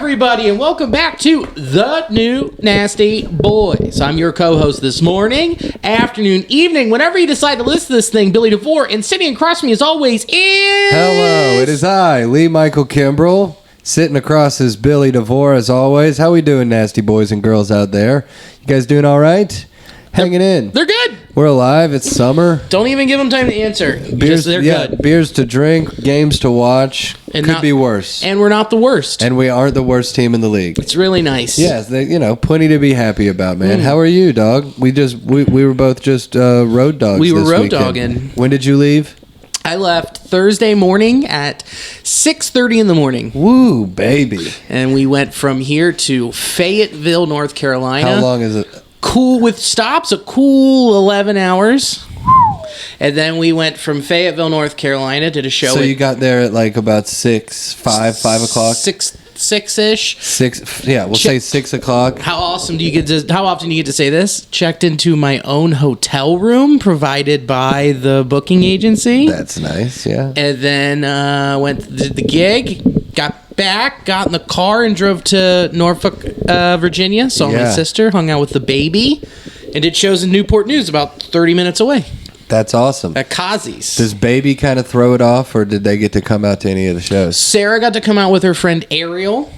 everybody, and welcome back to The New Nasty Boys. I'm your co-host this morning, afternoon, evening, whenever you decide to listen to this thing, Billy DeVore, and sitting across from me as always is... Hello, it is I, Lee Michael Kimbrell, sitting across is Billy DeVore as always. How we doing, nasty boys and girls out there? You guys doing all right? Hanging in. They're good. We're alive. It's summer. Don't even give them time to answer. They're good. Beers to drink, games to watch. And could be worse. And we're not the worst. And we aren't the worst team in the league. It's really nice. Yes, plenty to be happy about, man. How are you, dog? We were both just road dogs. We were this road weekend. dogging. When did you leave? I left Thursday morning at 6:30 in the morning. Woo, baby. And we went from here to Fayetteville, North Carolina. How long is it? Cool with stops, a cool 11 hours. And then we went from Fayetteville, North Carolina, did a show. So you got there at like about 5 o'clock? 6-ish. Say 6 o'clock. How often do you get to say this? Checked into my own hotel room provided by the booking agency. That's nice, yeah. And then did the gig, got back, got in the car, and drove to Norfolk, Virginia. Saw my sister, hung out with the baby, and did shows in Newport News about 30 minutes away. That's awesome. At Kazi's. Does baby kind of throw it off, or did they get to come out to any of the shows? Sarah got to come out with her friend Ariel.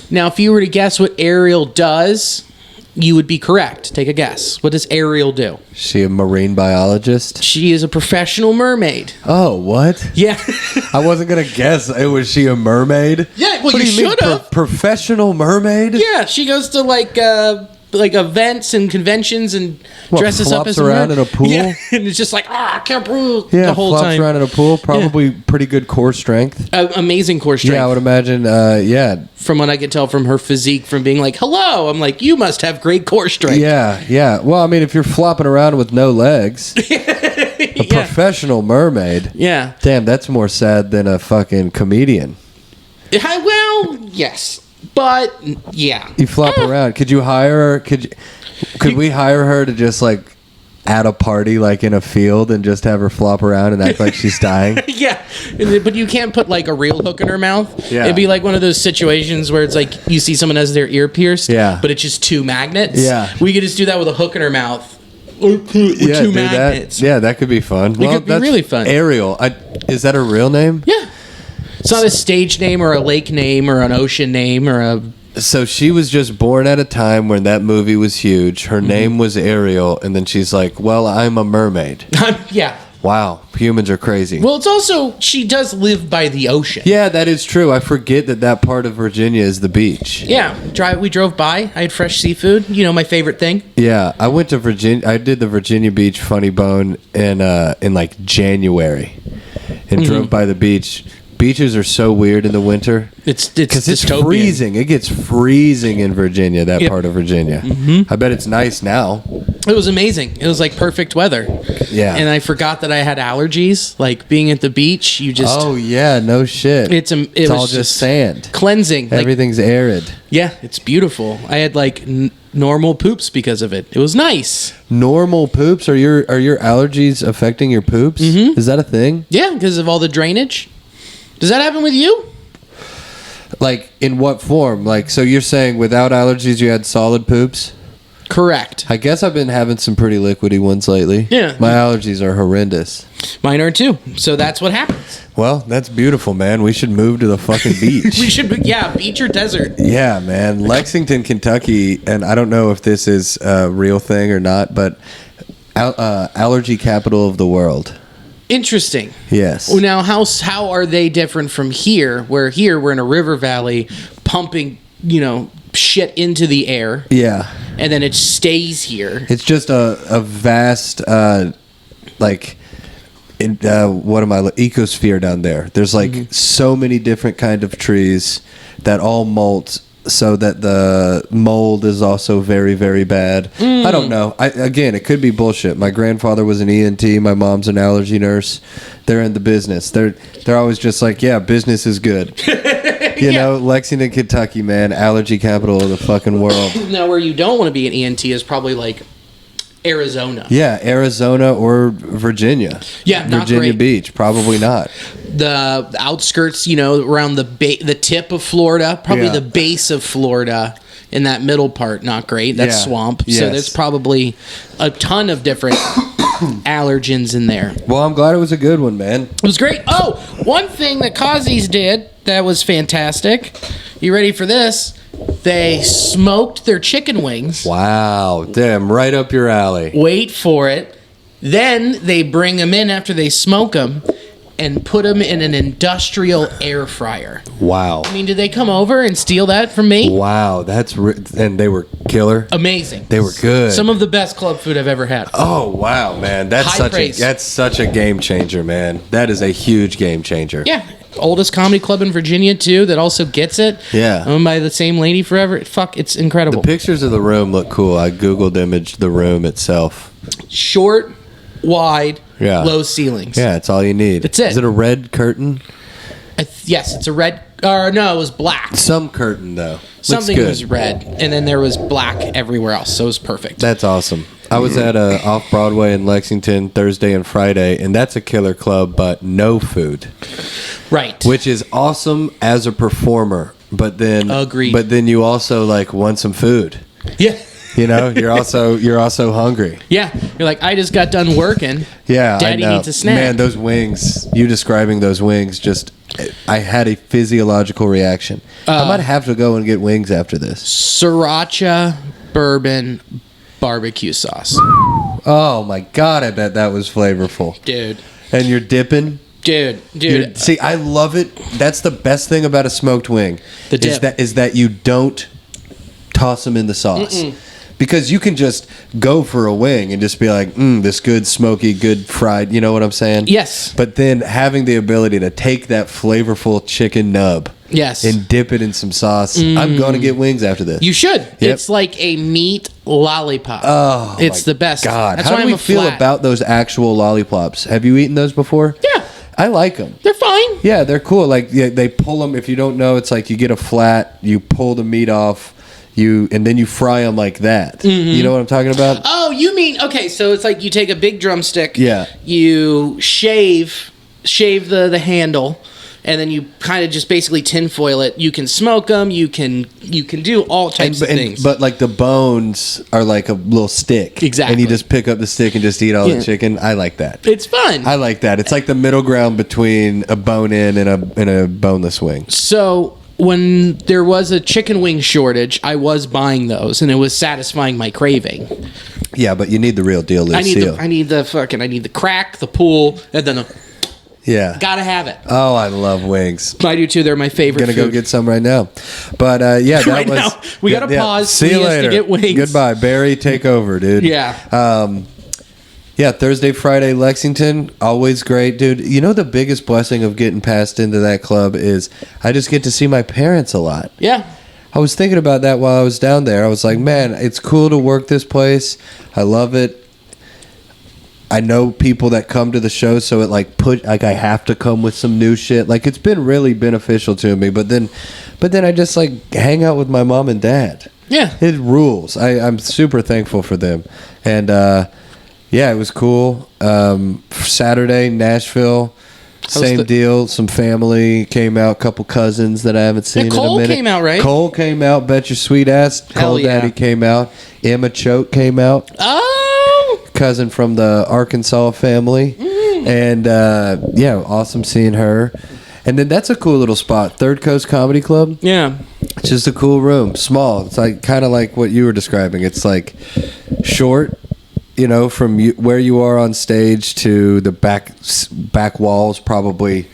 Now, if you were to guess what Ariel does, you would be correct. Take a guess. What does Ariel do? Is she a marine biologist? She is a professional mermaid. Oh, what? Yeah. I wasn't going to guess. Was she a mermaid? Yeah, well, you should have. Professional mermaid? Yeah, she goes to like events and conventions and dresses up as a around in a pool? Yeah, and it's just like, I can't breathe the whole flops time. Around in a pool. Probably pretty good core strength. Amazing core strength. Yeah, I would imagine, From what I can tell from her physique, from being like, hello, I'm like, you must have great core strength. Yeah. Well, I mean, if you're flopping around with no legs, a professional mermaid. Yeah. Damn, that's more sad than a fucking comedian. Well, yes. But, yeah. You flop around. Could you hire her? Could we hire her to just, like, at a party, like, in a field and just have her flop around and act like she's dying? Yeah. But you can't put, like, a real hook in her mouth. Yeah. It'd be like one of those situations where it's like you see someone has their ear pierced, but it's just two magnets. Yeah. We could just do that with a hook in her mouth. Or two magnets. That could be fun. It could be really fun. Ariel. Is that her real name? Yeah. It's not a stage name or a lake name or an ocean name or a... So she was just born at a time when that movie was huge. Her name was Ariel, and then she's like, well, I'm a mermaid. Yeah. Wow. Humans are crazy. Well, it's also, she does live by the ocean. Yeah, that is true. I forget that part of Virginia is the beach. Yeah. We drove by. I had fresh seafood. You know, my favorite thing. Yeah. I went to Virginia. I did the Virginia Beach Funny Bone in like January and drove by the beach. Beaches are so weird in the winter. It's freezing. It gets freezing in Virginia, part of Virginia. I bet it's nice now. It was amazing. It was like perfect weather. Yeah. And I forgot that I had allergies. Like being at the beach, you just... Oh, yeah. No shit. It's all just sand. Cleansing. Everything's arid. Yeah. It's beautiful. I had like normal poops because of it. It was nice. Normal poops? Are your allergies affecting your poops? Is that a thing? Yeah, because of all the drainage. Does that happen with you? Like, in what form? Like, so you're saying without allergies you had solid poops? Correct. I guess I've been having some pretty liquidy ones lately. Yeah. My allergies are horrendous. Mine are too. So that's what happens. Well, that's beautiful, man. We should move to the fucking beach. We should, beach or desert. Yeah, man. Lexington, Kentucky, and I don't know if this is a real thing or not, but allergy capital of the world. Interesting. Yes. Well, now, how are they different from here? Where here we're in a river valley, pumping, shit into the air. Yeah. And then it stays here. It's just a vast, ecosphere down there. There's like so many different kind of trees that all molt, so that the mold is also very, very bad. I don't know. Again, it could be bullshit. My grandfather was an ENT. My mom's an allergy nurse. They're in the business. They're always just like, yeah, business is good. You know, Lexington, Kentucky, man, allergy capital of the fucking world. Now, where you don't want to be an ENT is probably like Arizona. Yeah, Arizona or Virginia. Yeah, not Virginia great. Beach, probably not. The outskirts, around the tip of Florida, probably Yeah. the base of Florida. In that middle part, not great. That's Yeah. swamp. Yes. So there's probably a ton of different allergens in there. Well, I'm glad it was a good one, man. It was great. Oh, one thing that Kazi's did that was fantastic. You ready for this? They smoked their chicken wings. Wow, damn, right up your alley. Wait for it. Then they bring them in after they smoke them and put them in an industrial air fryer. Wow. I mean, did they come over and steal that from me? Wow, and they were killer. Amazing. They were good. Some of the best club food I've ever had. Oh wow, man, that's High praise. that's such a game changer, man. That is a huge game changer. Yeah. Oldest comedy club in Virginia, too, that also gets it. Yeah. Owned by the same lady forever. Fuck, it's incredible. The pictures of the room look cool. I Googled imaged the room itself. Short, wide, Yeah. low ceilings. Yeah, it's all you need. That's it. Is it a red curtain? Yes, it's a red. Or no, it was black. Some curtain though. Something Looks good. was red, and then there was black everywhere else, so it was perfect. That's awesome. I was at Off Broadway in Lexington Thursday and Friday, and that's a killer club, but no food, Right. which is awesome as a performer. But then, Agreed. But then you also like want some food. Yeah. You're also hungry. Yeah. You're like, I just got done working. Yeah, Daddy I know. needs a snack. Man, those wings. You describing those wings, I had a physiological reaction. I might have to go and get wings after this. Sriracha bourbon barbecue sauce. Oh my god, I bet that was flavorful. Dude. And you're dipping. Dude. See, I love it. That's the best thing about a smoked wing. The dip. Is that you don't toss them in the sauce. Because you can just go for a wing and just be like, this good smoky, good fried, you know what I'm saying? Yes. But then having the ability to take that flavorful chicken nub Yes. and dip it in some sauce. I'm going to get wings after this. You should. It's like a meat lollipop. Oh, it's my the best. God, That's how why do I'm we a feel flat. about those actual lollipops? Have you eaten those before? Yeah. I like them. They're fine. Yeah, they're cool. Like they pull them. If you don't know, it's like you get a flat, you pull the meat off, and then you fry them like that. You know what I'm talking about? Oh, you mean okay? So it's like you take a big drumstick. Yeah. You shave the handle, and then you kind of just basically tinfoil it. You can smoke them. You can do all types of things. But like the bones are like a little stick. Exactly. And you just pick up the stick and just eat all Yeah. the chicken. I like that. It's fun. I like that. It's like the middle ground between a bone-in and a boneless wing. So when there was a chicken wing shortage, I was buying those, and it was satisfying my craving. Yeah, but you need the real deal, I need Lucille. I need the crack, the pull, and then Yeah. gotta have it. Oh, I love wings. I do too. They're my favorite. Gonna go food. get some right now. But yeah, that Right was. now. We gotta pause. See you We has to later. get wings. Goodbye, Barry. Take over, dude. Yeah. Yeah, Thursday, Friday, Lexington, always great, dude. You know the biggest blessing of getting passed into that club is I just get to see my parents a lot. Yeah. I was thinking about that while I was down there. I was like, man, it's cool to work this place. I love it. I know people that come to the show, so it I have to come with some new shit. Like it's been really beneficial to me. But then I just like hang out with my mom and dad. Yeah. It rules. I'm super thankful for them. And yeah, it was cool. Saturday, Nashville. Same deal. Some family came out. Couple cousins that I haven't seen in a Cole minute. came out, right? Cole came out. Bet your sweet ass. Hell Cole yeah. Daddy came out. Emma Choate came out. Oh. Cousin from the Arkansas family. And yeah, awesome seeing her. And then that's a cool little spot. Third Coast Comedy Club. Yeah. It's just a cool room. Small. It's like kind of like what you were describing. It's like short. You know, from where you are on stage to the back walls, probably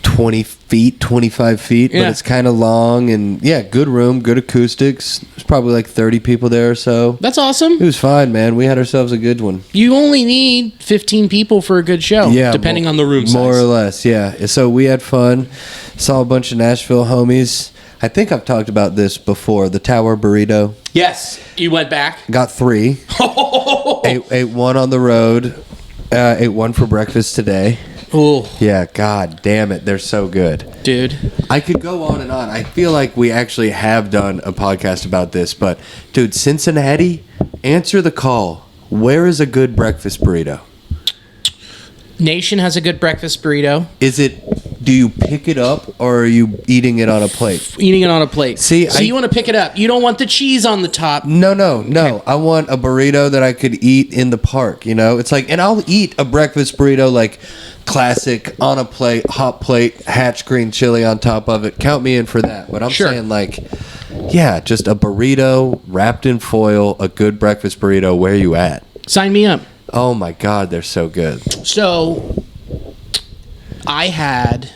20 feet, 25 feet, but it's kind of long and yeah, good room, good acoustics. There's probably like 30 people there or so. That's awesome. It was fine, man. We had ourselves a good one. You only need 15 people for a good show, depending on the room size. More or less, yeah. So we had fun. Saw a bunch of Nashville homies. I think I've talked about this before. The Tower Burrito. Yes. You went back? Got 3. Ate one on the road. Ate one for breakfast today. Oh. Yeah, god damn it. They're so good. Dude. I could go on and on. I feel like we actually have done a podcast about this, but dude, Cincinnati, answer the call. Where is a good breakfast burrito? Nation has a good breakfast burrito. Do you pick it up or are you eating it on a plate? Eating it on a plate. See, you want to pick it up. You don't want the cheese on the top. No. Okay. I want a burrito that I could eat in the park, you know? It's like, and I'll eat a breakfast burrito like classic, on a plate, hot plate, Hatch green chili on top of it. Count me in for that. But I'm saying like, yeah, just a burrito wrapped in foil, a good breakfast burrito. Where you at? Sign me up. Oh my God, they're so good. So, I had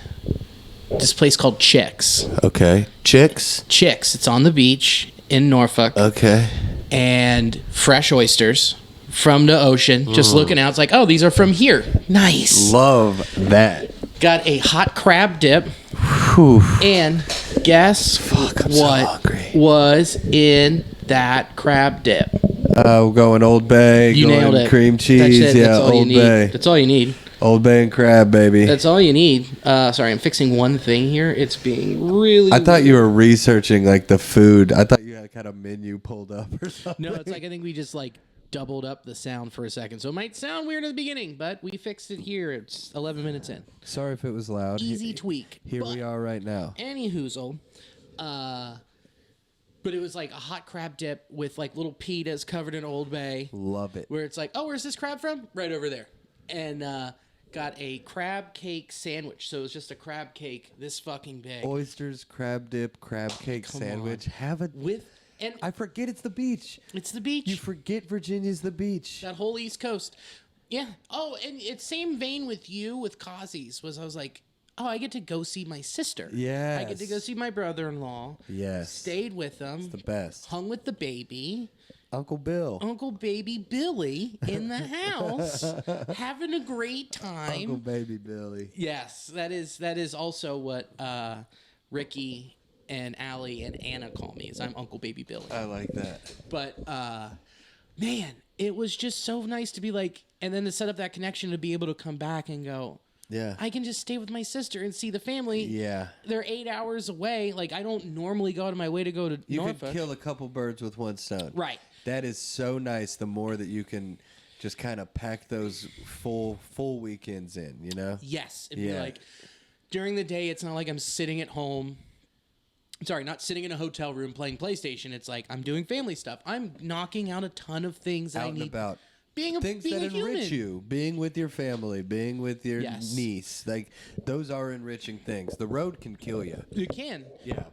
this place called Chicks. Okay. Chicks? It's on the beach in Norfolk. Okay. And fresh oysters from the ocean. Just looking out, it's like, oh, these are from here. Nice. Love that. Got a hot crab dip. Whew. And guess what was in that crab dip? We're going Old Bay. You nailed it. Cream cheese. That's it. Yeah, That's all Old you need. Bay. That's all you need. Old Bay and crab, baby. That's all you need. Sorry, I'm fixing one thing here. It's being really I thought you were researching like the food. I thought you had kind of menu pulled up or something. No, it's like I think we just like doubled up the sound for a second. So it might sound weird at the beginning, but we fixed it here. It's 11 minutes in. Sorry if it was loud. Easy tweak. Here we are right now. Anyhoozle. But it was like a hot crab dip with like little pitas covered in Old Bay. Love it. Where it's like, oh, where's this crab from? Right over there. And got a crab cake sandwich. So it was just a crab cake this fucking big. Oysters, crab dip, crab cake sandwich. Have it with. And I forget it's the beach. It's the beach. You forget Virginia's the beach. That whole East Coast. Yeah. Oh, and it's same vein with you with Kazi's. I was like, oh, I get to go see my sister. Yes. I get to go see my brother-in-law. Yes. Stayed with them. It's the best. Hung with the baby. Uncle Bill. Uncle Baby Billy in the house. Having a great time. Uncle Baby Billy. Yes. That is also what Ricky and Allie and Anna call me. Is I'm Uncle Baby Billy. I like that. But man, it was just so nice to be like, and then to set up that connection to be able to come back and go, yeah, I can just stay with my sister and see the family. Yeah. They're 8 hours away. Like, I don't normally go out of my way to go to Norfolk. You could kill a couple birds with one stone. Right. That is so nice. The more that you can just kind of pack those full weekends in, you know? Yes. It'd be like, during the day, it's not like I'm sitting at home. Sorry, not sitting in a hotel room playing PlayStation. It's like I'm doing family stuff. I'm knocking out a ton of things that I need. About things that enrich human. you, being with your family, being with your niece, like those are enriching things. The road can kill you. You can. Yeah,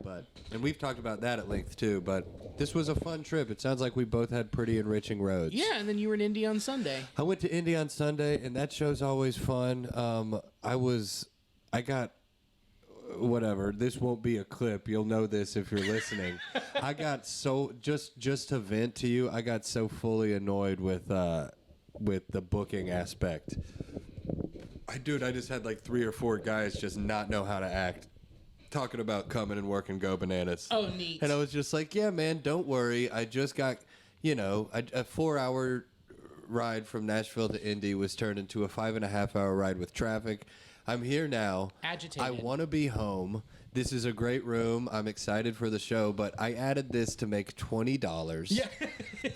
and we've talked about that at length too. But this was a fun trip. It sounds like we both had pretty enriching roads. Yeah, and then you were in Indy on Sunday. I went to Indy on Sunday, and that show's always fun. I got. Whatever. This won't be a clip. You'll know this if you're listening. I got so just to vent to you. I got so fully annoyed with the booking aspect. I just had like 3 or 4 guys just not know how to act, talking about coming and working Go Bananas. Oh, neat. And I was just like, yeah, man, don't worry. I just got, a 4-hour ride from Nashville to Indy was turned into a 5.5-hour ride with traffic. I'm here now. Agitated. I want to be home. This is a great room. I'm excited for the show, but I added this to make $20. Yeah.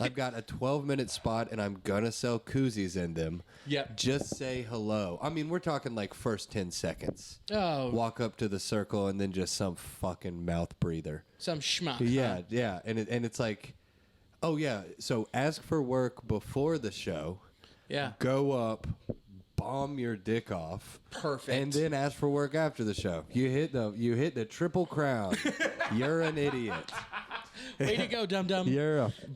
I've got a 12-minute spot, and I'm going to sell koozies in them. Yep. Just say hello. I mean, we're talking like first 10 seconds. Oh. Walk up to the circle, and then just some fucking mouth breather. Some schmuck. Yeah, huh? yeah. And it's like, oh, yeah. So ask for work before the show. Yeah. Go up. Bomb your dick off. Perfect. And then ask for work after the show. You hit the triple crown. You're an idiot. Way to go, dum dum.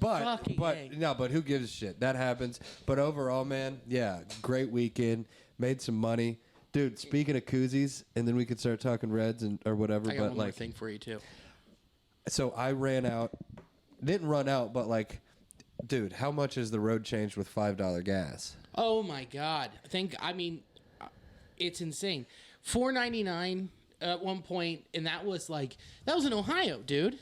But who gives a shit? That happens. But overall, man, yeah, great weekend. Made some money. Dude, speaking of koozies, and then we could start talking Reds or whatever. I got one more thing for you too. So I ran out. Didn't run out, but like, dude, how much has the road changed with $5 gas? Oh my God! It's insane. $4.99 at one point, and that was in Ohio, dude.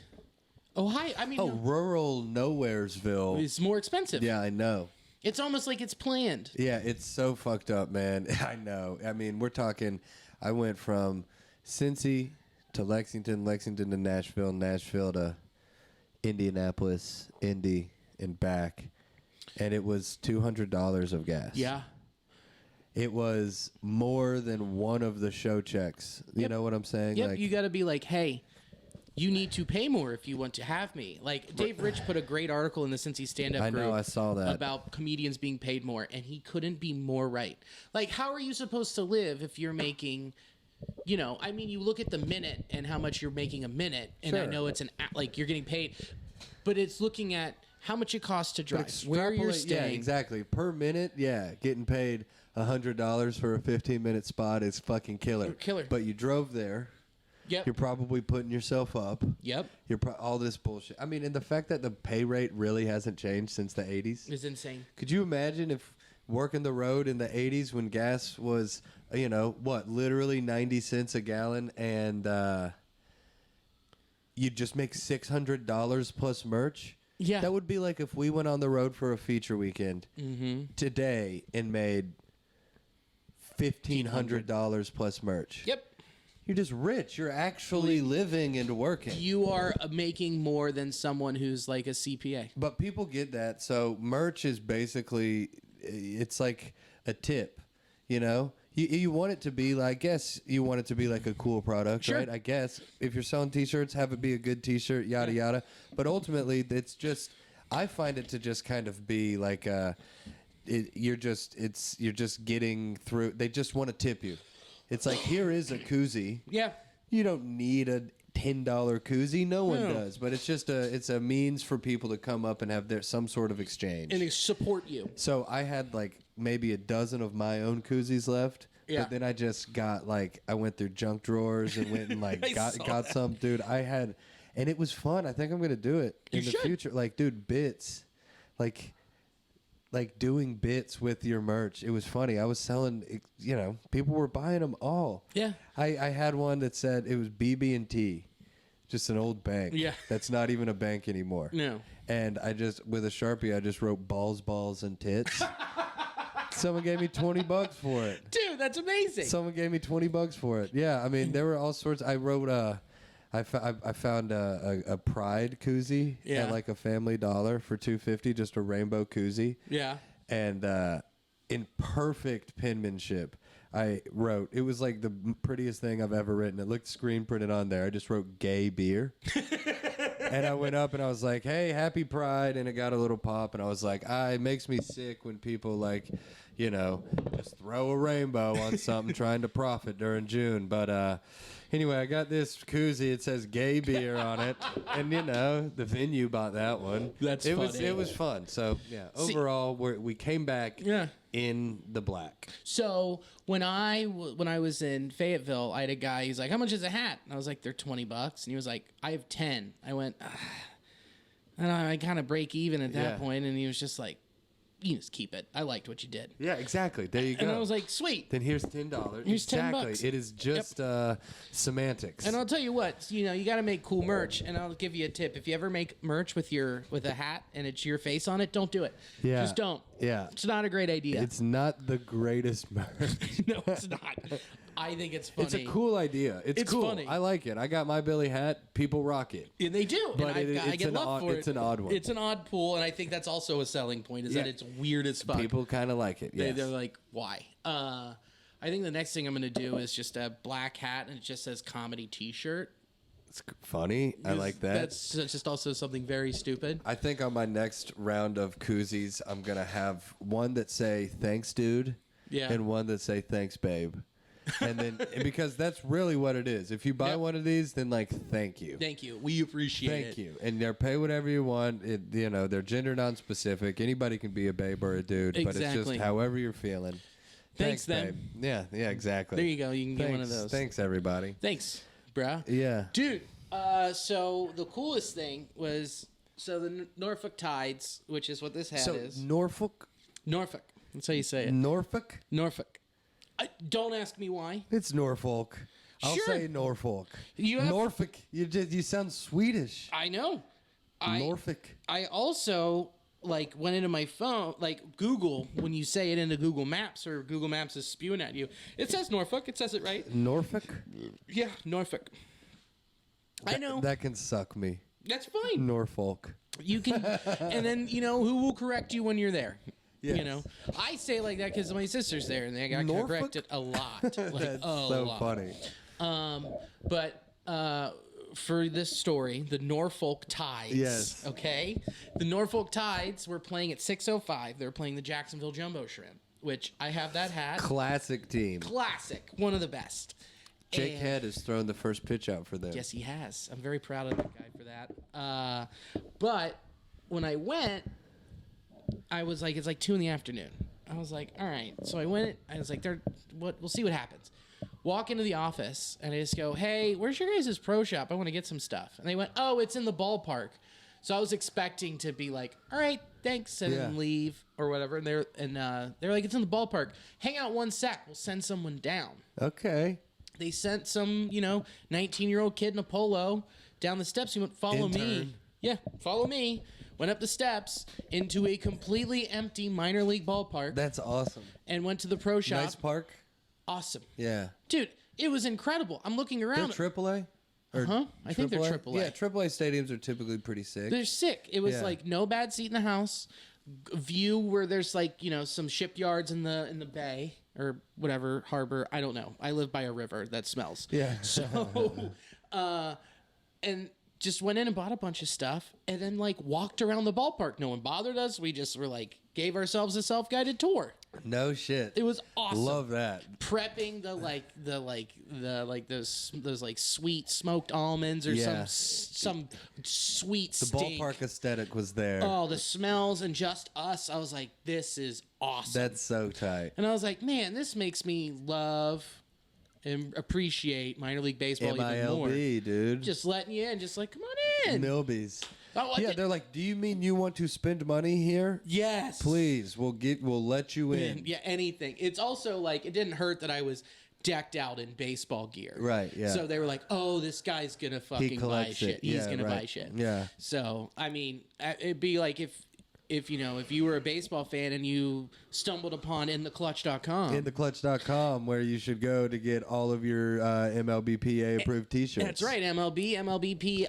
Ohio. Rural Nowheresville. It's more expensive. Yeah, I know. It's almost like it's planned. Yeah, it's so fucked up, man. I know. I mean, we're talking. I went from Cincy to Lexington to Nashville to Indianapolis, Indy, and back. and it was $200 of gas. Yeah. It was more than one of the show checks. You know what I'm saying? Yep. You got to be like, hey, you need to pay more if you want to have me. Like, Dave Rich put a great article in the Cincy stand-up group. I know, I saw that. About comedians being paid more, and he couldn't be more right. Like, how are you supposed to live if you're making, you know, I mean, you look at the minute and how much you're making a minute, and Sure. I know it's like you're getting paid, but it's looking at how much it costs to drive, where you're staying. Yeah, exactly. Per minute, yeah, getting paid $100 for a 15-minute spot is fucking killer. Killer. But you drove there. Yep. You're probably putting yourself up. Yep. You're all this bullshit. I mean, and the fact that the pay rate really hasn't changed since the 80s is insane. Could you imagine if working the road in the 80s when gas was, you know, what, literally 90 cents a gallon, and you'd just make $600 plus merch? Yeah. That would be like if we went on the road for a feature weekend today and made $1,500 plus merch. Yep. You're just rich. You're actually living and working. You are making more than someone who's like a CPA. But people get that. So merch is basically, it's like a tip, you know? You want it to be like, I guess you want it to be like a cool product, sure. right? I guess if you're selling t-shirts, have it be a good t-shirt, yada, yada. But ultimately, it's just, I find it to just kind of be like, you're just getting through. They just want to tip you. It's like, here is a koozie. Yeah. You don't need a $10 koozie. No one does. But it's just it's a means for people to come up and have some sort of exchange. And they support you. So I had like maybe a dozen of my own koozies left. Yeah. But then I just got like, I went through junk drawers and went and like got some. Dude, and it was fun. I think I'm going to do it in the future. Like, dude, bits. Like doing bits with your merch. It was funny. I was selling, you know, people were buying them all. Yeah. I had one that said it was BB&T, just an old bank. Yeah. That's not even a bank anymore. No. And I just, with a Sharpie, I just wrote balls, and tits. Someone gave me $20 for it. Dude, that's amazing. Someone gave me $20 for it. Yeah. I mean, there were all sorts. I wrote, I found a Pride koozie at like a Family Dollar for $2.50, just a rainbow koozie. Yeah. And in perfect penmanship, I wrote, it was like the prettiest thing I've ever written. It looked screen printed on there. I just wrote gay beer. And I went up and I was like, hey, happy Pride. And it got a little pop. And I was like, it makes me sick when people like, you know, just throw a rainbow on something trying to profit during June. But anyway, I got this koozie. It says gay beer on it. And, you know, the venue bought that one. Funny. It was fun. So, yeah, overall, we came back in the black. So when I was in Fayetteville, I had a guy, he's like, how much is a hat? And I was like, they're $20. And he was like, I have 10. I went, and I kind of break even at that point. And he was just like, you just keep it. I liked what you did. Yeah, exactly. There you go. And I was like, sweet. Then here's $10. Here's exactly. $10. It is just semantics. And I'll tell you what, you know, you got to make cool merch. And I'll give you a tip: if you ever make merch with a hat and it's your face on it, don't do it. Yeah, just don't. Yeah, it's not a great idea. It's not the greatest merch. No, it's not. I think it's funny. It's a cool idea. It's cool. Funny. I like it. I got my Billy hat. People rock it. And they do. But and I get love for it. It's an odd one. It's an odd pool, and I think that's also a selling point, is that it's weird as fuck. People kind of like it. Yes. They're like, why? I think the next thing I'm going to do is just a black hat, and it just says comedy t-shirt. It's funny. I like that. That's just also something very stupid. I think on my next round of koozies, I'm going to have one that say, thanks, dude. Yeah. And one that say, thanks, babe. And then, because that's really what it is. If you buy one of these, then like, thank you. Thank you. We appreciate it. Thank you. And they're pay whatever you want. You know, they're gender non-specific. Anybody can be a babe or a dude, but it's just however you're feeling. Thanks them. Babe. Yeah, exactly. There you go. You can get one of those. Thanks, everybody. Thanks, bruh. Yeah. Dude, so the coolest thing was, the Norfolk Tides, which is what this hat is. Norfolk? Norfolk. That's how you say it. Norfolk? Norfolk. Don't ask me why. It's Norfolk. I'll say Norfolk. Norfolk. You sound Swedish. I know. Norfolk. I also went into my phone, Google, when you say it into Google Maps, or Google Maps is spewing at you, it says Norfolk. It says it right. Norfolk? Yeah, Norfolk. I know. That can suck me. That's fine. Norfolk. You can, and then who will correct you when you're there. Yes. I say it like that because my sister's there, and they got corrected a lot. Like, That's so funny. But for this story, the Norfolk Tides. Yes. Okay. The Norfolk Tides were playing at 6:05. They were playing the Jacksonville Jumbo Shrimp, which I have that hat. Classic team. Classic. One of the best. Jake Head has thrown the first pitch out for them. Yes, he has. I'm very proud of that guy for that. But when I went, I was like, it's like 2 PM. I was like, all right. So I went. I was like, we'll see what happens. Walk into the office and I just go, hey, where's your guys' pro shop? I want to get some stuff. And they went, oh, it's in the ballpark. So I was expecting to be like, all right, thanks, and then leave or whatever. And they're like, it's in the ballpark. Hang out 1 sec. We'll send someone down. Okay. They sent some, 19-year-old kid in a polo down the steps. He went, follow me. Yeah, follow me. Went up the steps into a completely empty minor league ballpark. That's awesome. And went to the pro shop. Nice park. Awesome. Yeah. Dude, it was incredible. I'm looking around. They're AAA? I think they're AAA. Yeah, AAA stadiums are typically pretty sick. They're sick. It was like no bad seat in the house. View where there's like, some shipyards in the bay or whatever, harbor. I don't know. I live by a river that smells. Yeah. So, and just went in and bought a bunch of stuff and then like walked around the ballpark. No one bothered us. We just were like, gave ourselves a self-guided tour. No shit. It was awesome. Love that. Prepping those like sweet smoked almonds or some sweet The steak. ballpark aesthetic was there. Oh, the smells and just us. I was like, this is awesome. That's so tight. And I was like, man, this makes me love and appreciate minor league baseball even more. MILB, dude. Just letting you in, just like, come on in. Milbies. Oh, yeah, they're like, do you mean you want to spend money here? Yes. Please, we'll let you in. Yeah, anything. It's also like, it didn't hurt that I was decked out in baseball gear. Right, yeah. So they were like, oh, this guy's going to fucking buy shit. He's going to buy shit. Yeah. So, I mean, it'd be like if you were a baseball fan and you stumbled upon InTheClutch.com. InTheClutch.com, where you should go to get all of your MLBPA approved t-shirts. That's right. MLBPA,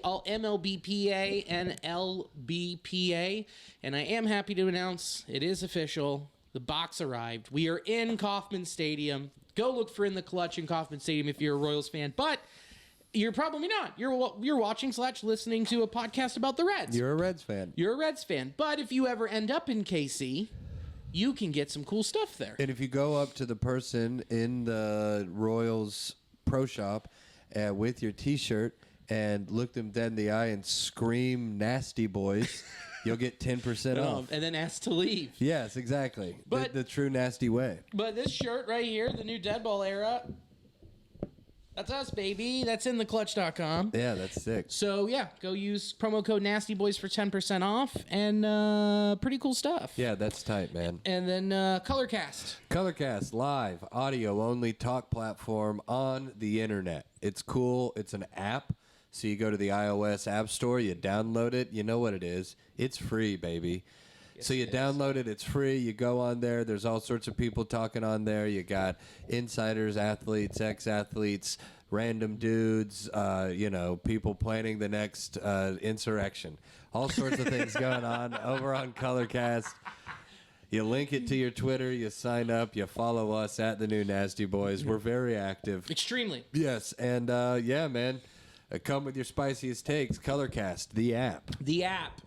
and LBPA. And I am happy to announce it is official. The box arrived. We are in Kauffman Stadium. Go look for In the Clutch in Kauffman Stadium if you're a Royals fan. But you're probably not. You're watching / listening to a podcast about the Reds. You're a Reds fan. You're a Reds fan. But if you ever end up in KC, you can get some cool stuff there. And if you go up to the person in the Royals pro shop with your t-shirt and look them dead in the eye and scream nasty boys, you'll get 10% off. And then ask to leave. Yes, exactly. But the true nasty way. But this shirt right here, the new Deadball era, that's us, baby. That's InTheClutch.com. Yeah, that's sick. So, yeah, go use promo code NastyBoys for 10% off and pretty cool stuff. Yeah, that's tight, man. And then Colorcast. Colorcast, live, audio-only talk platform on the internet. It's cool. It's an app. So you go to the iOS App Store, you download it. You know what it is. It's free, baby. So you download it, it's free, you go on there, there's all sorts of people talking on there, you got insiders, athletes, ex-athletes, random dudes, people planning the next insurrection. All sorts of things going on over on Colorcast. You link it to your Twitter, you sign up, you follow us at the New Nasty Boys. We're very active. Extremely. Yes, and yeah, man, come with your spiciest takes, Colorcast, the app. The app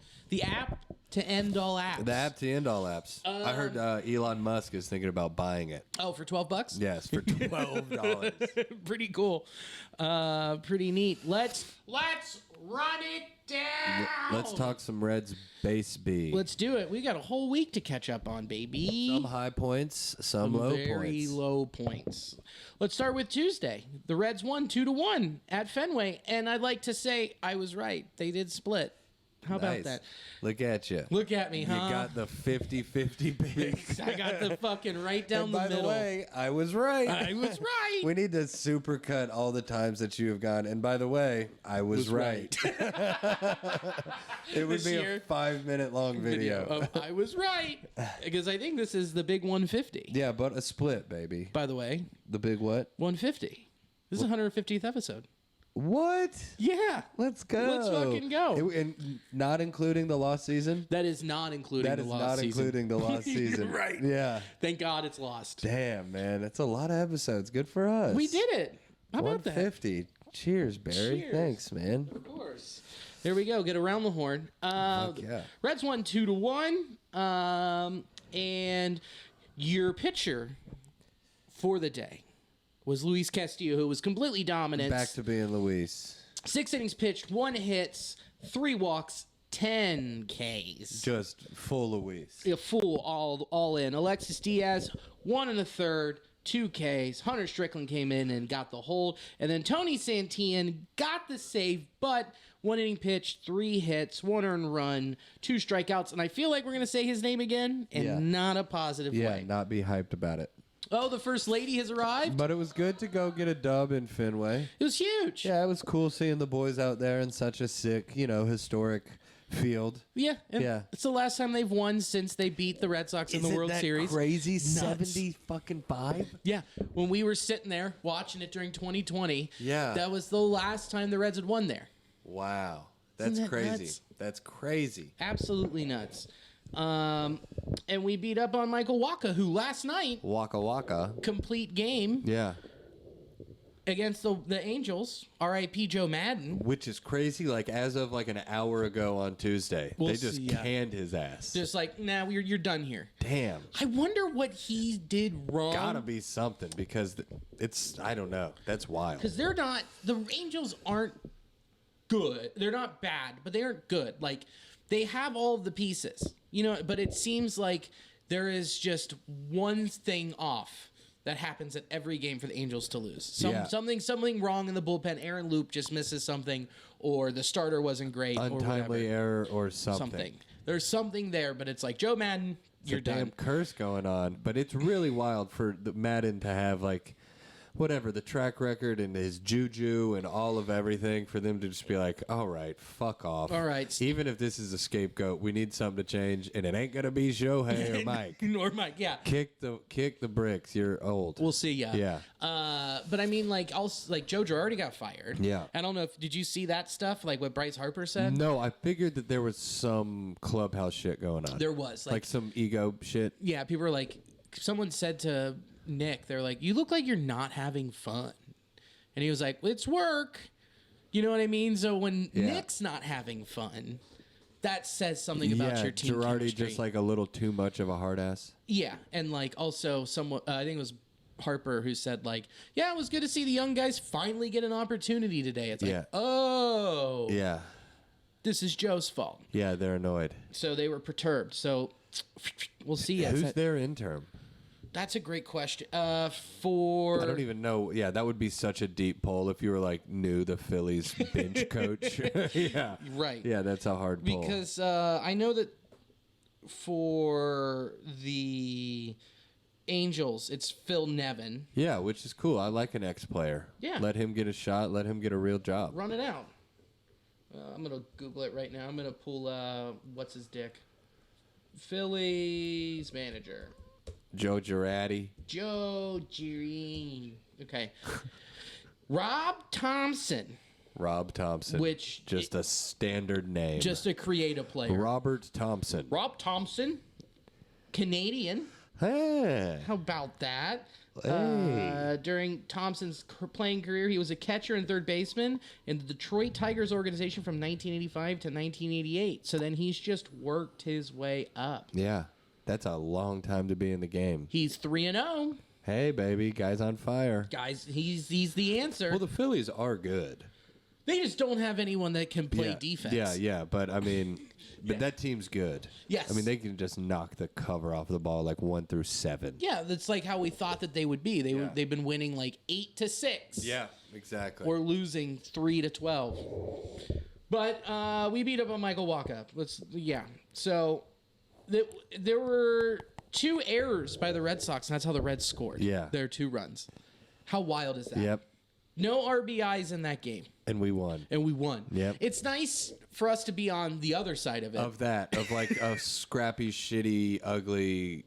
to end all apps. The app to end all apps. I heard Elon Musk is thinking about buying it. Oh, for $12? Yes, for $12. Pretty cool. Pretty neat. Let's run it down. Let's talk some Reds base B. Let's do it. We got a whole week to catch up on, baby. Some high points, some low points. Very low points. Let's start with Tuesday. The Reds won 2-1 at Fenway, and I'd like to say I was right. They did split. How about that? Look at you. Look at me, huh? You got the 50-50 base. I got the fucking right down and the middle. By the way, I was right. I was right. We need to supercut all the times that you have gone. And by the way, I was right. It would be a 5-minute long video. Of I was right. Because I think this is the big 150. Yeah, but a split, baby. By the way. The big what? 150. This is the 150th episode. What? Yeah. Let's go. Let's fucking go. And not including the lost season? That is not including the lost season. Including the lost season. Right. Yeah. Thank God it's lost. Damn, man. That's a lot of episodes. Good for us. We did it. How about that? 150. Cheers, Barry. Cheers. Thanks, man. Of course. There we go. Get around the horn. Yeah. Reds won 2-1. And your pitcher for the day was Luis Castillo, who was completely dominant. Back to being Luis. 6 innings pitched, 1 hits, 3 walks, 10 Ks. Just full Luis. A full all in. Alexis Diaz, 1 1/3, 2 Ks. Hunter Strickland came in and got the hold. And then Tony Santillan got the save, but 1 inning pitched, 3 hits, 1 earned run, 2 strikeouts. And I feel like we're going to say his name again, and not a positive way. Yeah, not be hyped about it. Oh, the first lady has arrived? But it was good to go get a dub in Fenway. It was huge. Yeah, it was cool seeing the boys out there in such a sick, historic field. Yeah. It's the last time they've won since they beat the Red Sox in the World Series. Crazy Nuts. 70 fucking 5. Yeah. When we were sitting there watching it during 2020, yeah, that was the last time the Reds had won there. Wow. That's Isn't that crazy. nuts? That's crazy. Absolutely nuts. And we beat up on Michael Wacha, who last night, Waka Waka. complete game Yeah. against the Angels, R.I.P. Joe Madden. Which is crazy. Like, as of like an hour ago on Tuesday, We'll they just see, yeah. canned his ass. Just like, nah, you're done here. Damn. I wonder what he did wrong. Gotta be something because it's, I don't know. That's wild. Because the Angels aren't good. They're not bad, but they aren't good. Like, they have all of the pieces, but it seems like there is just one thing off that happens at every game for the Angels to lose. Something wrong in the bullpen. Aaron Loop just misses something, or the starter wasn't great, Untimely error or something. There's something there, but it's like, Joe Madden, you're It's a damn done. curse going on, but it's really wild for the Madden to have like whatever the track record and his juju and all of everything for them to just be like, all right, fuck off. All right. Even if this is a scapegoat, we need something to change, and it ain't gonna be Shohei or Mike. Nor Mike, yeah. Kick the bricks. You're old. We'll see, yeah. Yeah. But I mean, like Joe Girardi got fired. Yeah. I don't know did you see that stuff? Like what Bryce Harper said? No, I figured that there was some clubhouse shit going on. There was like some ego shit. Yeah, people were like, someone said to Nick, they're like, you look like you're not having fun. And he was like, it's work. You know what I mean? So when Nick's not having fun, that says something about your team Girardi chemistry. just like a little too much of a hard ass. Yeah, and like also someone, I think it was Harper who said like, yeah, it was good to see the young guys finally get an opportunity today. It's like, oh. Yeah. This is Joe's fault. Yeah, they're annoyed. So they were perturbed. So we'll see. Who's their interim? That's a great question. I don't even know. Yeah, that would be such a deep poll if you were like knew the Phillies bench coach. Yeah. Right. Yeah, that's a hard poll. Because I know that for the Angels, it's Phil Nevin. Yeah, which is cool. I like an ex-player. Yeah. Let him get a shot. Let him get a real job. Run it out. I'm going to Google it right now. I'm going to pull, what's his dick? Phillies manager. Joe Girardi. Joe Girardi. Okay. Rob Thompson. Rob Thompson. Which just a standard name. Just a creative player. Robert Thompson. Rob Thompson. Canadian. Hey. How about that? Hey. During Thompson's playing career, he was a catcher and third baseman in the Detroit Tigers organization from 1985 to 1988. So then he's just worked his way up. Yeah. That's a long time to be in the game. He's 3-0. Hey, baby. Guy's on fire. Guys, he's the answer. Well, the Phillies are good. They just don't have anyone that can play defense. Yeah. But, I mean, that team's good. Yes. I mean, they can just knock the cover off the ball like 1 through 7. Yeah, that's like how we thought that they would be. They've been winning like 8-6. Yeah, exactly. Or losing 3-12. But we beat up on Michael Wacha. So there were 2 errors by the Red Sox, and that's how the Reds scored. Yeah. Their 2 runs. How wild is that? Yep. No RBIs in that game. And we won. Yep. It's nice for us to be on the other side of it. Of like a scrappy, shitty, ugly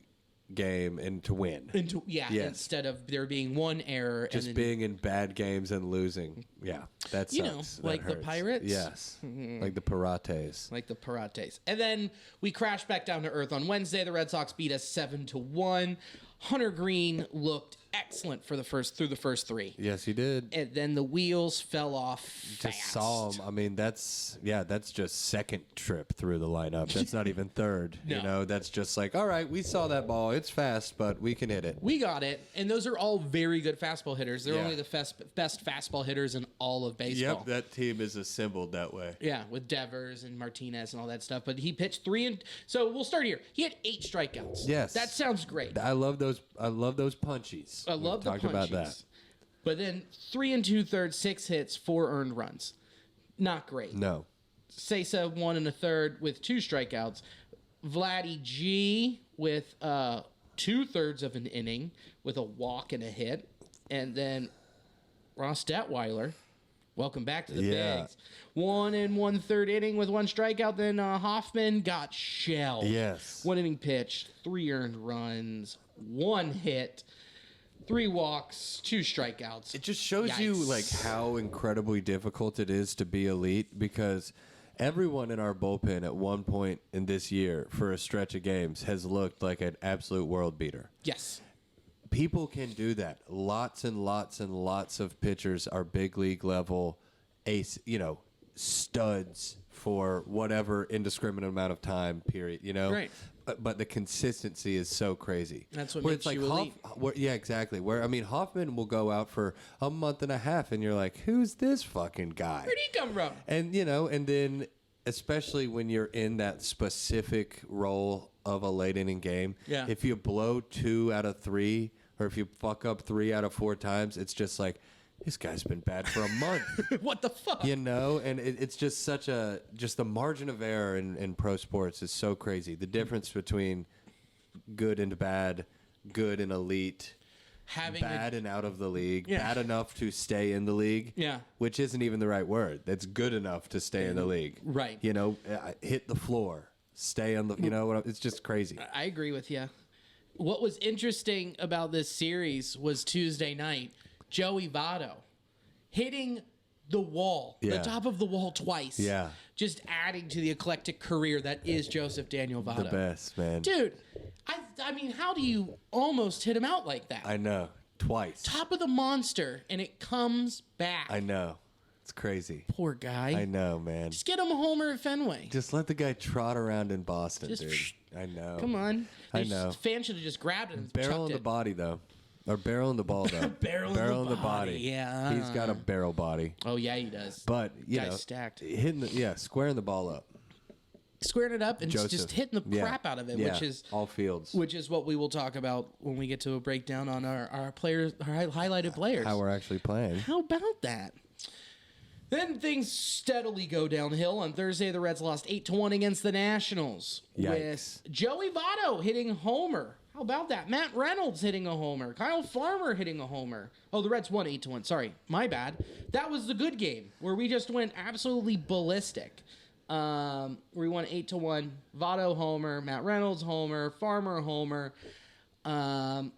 game and to win. Instead of there being one error. Just and then, being in bad games and losing. Yeah, that sucks. Like hurts. The Pirates? Yes, like the Pirates. Like the Pirates. And then we crashed back down to earth on Wednesday. The Red Sox beat us 7-1. Hunter Greene looked excellent through the first three. Yes, he did. And then the wheels fell off fast. Just saw him. I mean, that's just second trip through the lineup. That's not even third. No. You know, that's just like, all right, we saw that ball. It's fast, but we can hit it. We got it. And those are all very good fastball hitters. They're only the best fastball hitters in all of baseball. Yep, that team is assembled that way. Yeah, with Devers and Martinez and all that stuff. But he pitched so we'll start here. He had 8 strikeouts. Yes. That sounds great. I love those punchies. I love the punchies. About that. But then 3 2/3, 6 hits, 4 earned runs. Not great. No. Sesa 1 1/3 with 2 strikeouts. Vladdy G with 2/3 of an inning with a walk and a hit. And then Ross Detweiler, welcome back to the Bigs. 1 1/3 inning with 1 strikeout. Then Hoffman got shelled. Yes. 1 inning pitched, 3 earned runs, 1 hit, 3 walks, 2 strikeouts. It just shows you like how incredibly difficult it is to be elite, because everyone in our bullpen at one point in this year for a stretch of games has looked like an absolute world beater. Yes. People can do that. Lots and lots and lots of pitchers are big league level ace, studs for whatever indiscriminate amount of time period, Right. But the consistency is so crazy. That's what makes you elite. Yeah, exactly. Hoffman will go out for a month and a half, and you're like, who's this fucking guy? Where'd he come from? And, and then especially when you're in that specific role of a late inning game, if you blow 2 out of 3, or if you fuck up 3 out of 4 times, it's just like, this guy's been bad for a month. What the fuck? And it's just just the margin of error in pro sports is so crazy. The difference between good and bad, good and elite, bad and out of the league, bad enough to stay in the league, which isn't even the right word. That's good enough to stay in the league. Right. Hit the floor, stay on the, it's just crazy. I agree with you. What was interesting about this series was Tuesday night, Joey Votto hitting the wall, the top of the wall twice. Yeah. Just adding to the eclectic career that is Joseph Daniel Votto. The best, man. Dude, I mean, how do you almost hit him out like that? I know. Twice. Top of the monster, and it comes back. I know. It's crazy. Poor guy. I know, man. Just get him a homer at Fenway. Just let the guy trot around in Boston, dude. I know. Come on. I know. Fans should have just grabbed it and barrel in the body, though. Or barrel in the ball, though. barrel in the body. Yeah. He's got a barrel body. Oh, yeah, he does. But, stacked. Squaring the ball up. Squaring it up and just hitting the crap out of it, which is all fields. Which is what we will talk about when we get to a breakdown on our players, our highlighted players. How we're actually playing. How about that? Then things steadily go downhill. On Thursday, the Reds lost 8-1 against the Nationals. Yikes. With Joey Votto hitting a homer. How about that? Matt Reynolds hitting a homer. Kyle Farmer hitting a homer. Oh, the Reds won 8-1. Sorry, my bad. That was the good game where we just went absolutely ballistic. We won 8-1. Votto homer. Matt Reynolds homer. Farmer homer. Graham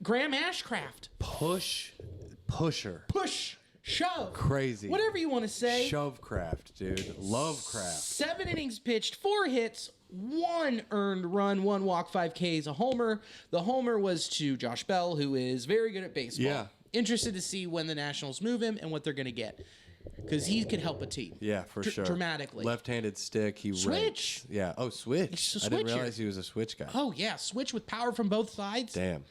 Ashcraft. Pusher. Push. Shove. Crazy. Whatever you want to say. Shovecraft, dude. Lovecraft. 7 innings pitched, 4 hits, 1 earned run, 1 walk, 5 Ks, a homer. The homer was to Josh Bell, who is very good at baseball. Yeah. Interested to see when the Nationals move him and what they're going to get. Because he could help a team. Yeah, for sure. Dramatically. Left-handed stick. He switch. Rakes. Yeah. Oh, switch. He's a I didn't realize he was a switch guy. Oh, yeah. Switch with power from both sides. Damn.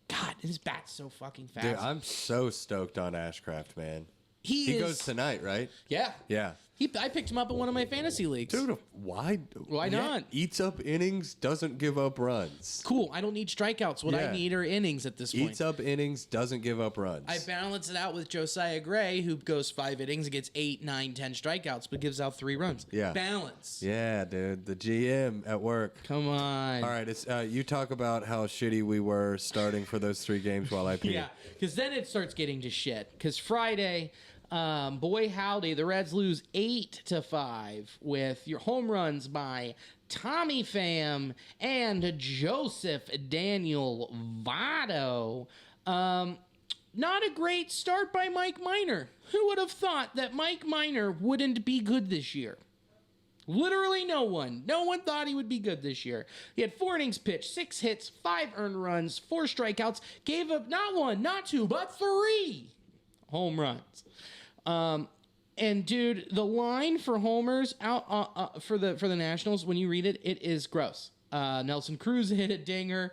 God, his bat's so fucking fast. Dude, I'm so stoked on Ashcraft, man. He goes tonight, right? Yeah. Yeah. I picked him up in one of my fantasy leagues. Dude, why not? Eats up innings, doesn't give up runs. Cool. I don't need strikeouts. What I need are innings at this point. Eats up innings, doesn't give up runs. I balance it out with Josiah Gray, who goes 5 innings and gets 8, 9, 10 strikeouts, but gives out 3 runs. Yeah. Balance. Yeah, dude. The GM at work. Come on. All right. It's you talk about how shitty we were starting for those 3 games while I pee. Yeah, because then it starts getting to shit. Because Friday, Boy howdy, the Reds lose 8-5 with your home runs by Tommy Pham and Joseph Daniel Votto. Not a great start by Mike Minor. Who would have thought that Mike Minor wouldn't be good this year? Literally no one. No one thought he would be good this year. He had 4 innings pitched, 6 hits, 5 earned runs, 4 strikeouts, gave up not 1, not 2, but 3 home runs. And dude, the line for homers out for the Nationals, when you read it, it is gross. Nelson Cruz hit a dinger.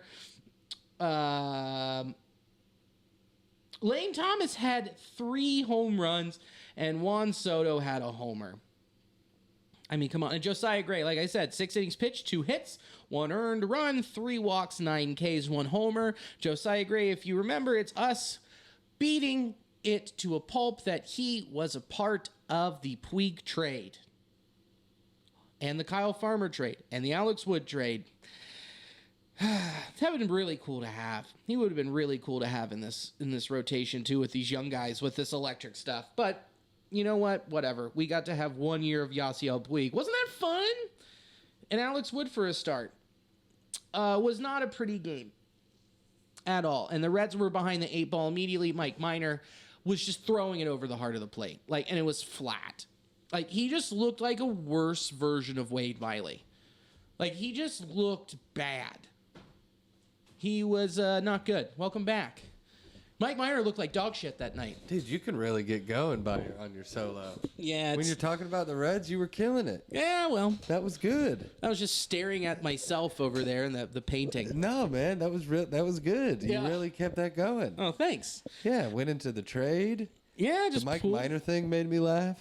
Lane Thomas had 3 home runs, and Juan Soto had a homer. I mean, come on. And Josiah Gray, like I said, 6 innings pitched, 2 hits, 1 earned run, 3 walks, 9 Ks, 1 homer. Josiah Gray, if you remember, it's us beating it to a pulp that he was a part of the Puig trade and the Kyle Farmer trade and the Alex Wood trade. That would have been really cool to have. He would have been really cool to have in this rotation too, with these young guys with this electric stuff. But you know what? Whatever. We got to have 1 year of Yasiel Puig. Wasn't that fun? And Alex Wood for a start was not a pretty game at all. And the Reds were behind the 8 ball immediately. Mike Minor was just throwing it over the heart of the plate. And it was flat. He just looked like a worse version of Wade Miley. He just looked bad. He was not good. Welcome back. Mike Minor looked like dog shit that night. Dude, you can really get going on your solo. Yeah. When you're talking about the Reds, you were killing it. Yeah, well. That was good. I was just staring at myself over there in the painting. No, man, that was good. Yeah. You really kept that going. Oh, thanks. Yeah, went into the trade. Yeah, just the Mike Minor thing made me laugh.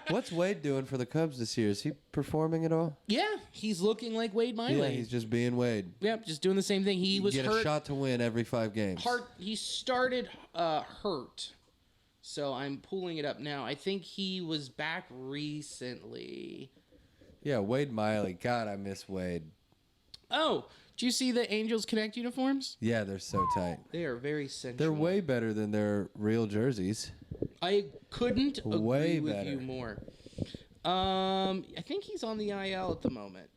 What's Wade doing for the Cubs this year? Is he performing at all? Yeah, he's looking like Wade Miley. Yeah, he's just being Wade. Yep, just doing the same thing. He was get hurt. A shot to win every 5 games. He started hurt, so I'm pulling it up now. I think he was back recently. Yeah, Wade Miley. God, I miss Wade. Oh, do you see the Angels Connect uniforms? Yeah, they're so tight. They are very sensual. They're way better than their real jerseys. I couldn't way agree with better. you more. I think he's on the IL at the moment.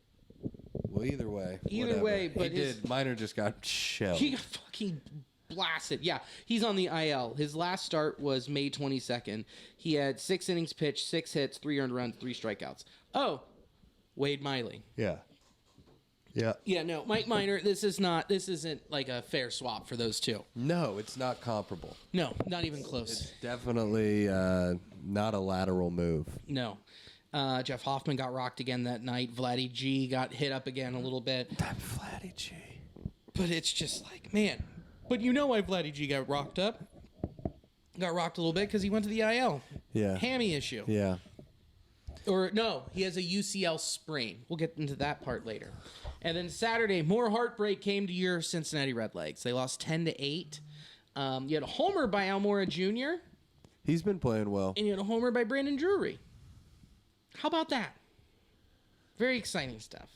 Well, either way. Either way, but Minor just got shelled. He got fucking blasted. Yeah, he's on the IL. His last start was May 22nd. He had 6 innings pitched, 6 hits, 3 earned runs, 3 strikeouts. Oh, Wade Miley. Yeah. Yeah. Yeah, no, Mike Minor, this isn't like a fair swap for those two. No, it's not comparable. No, not even close. It's definitely not a lateral move. No. Jeff Hoffman got rocked again that night. Vladdy G got hit up again a little bit. Damn Vladdy G. But it's just like, man. But you know why Vladdy G got rocked up? Got rocked a little bit because he went to the IL. Yeah. Hammy issue. Yeah. Or no, he has a UCL sprain. We'll get into that part later. And then Saturday, more heartbreak came to your Cincinnati Redlegs. They lost 10-8. You had a homer by Almora Jr. He's been playing well. And you had a homer by Brandon Drury. How about that? Very exciting stuff.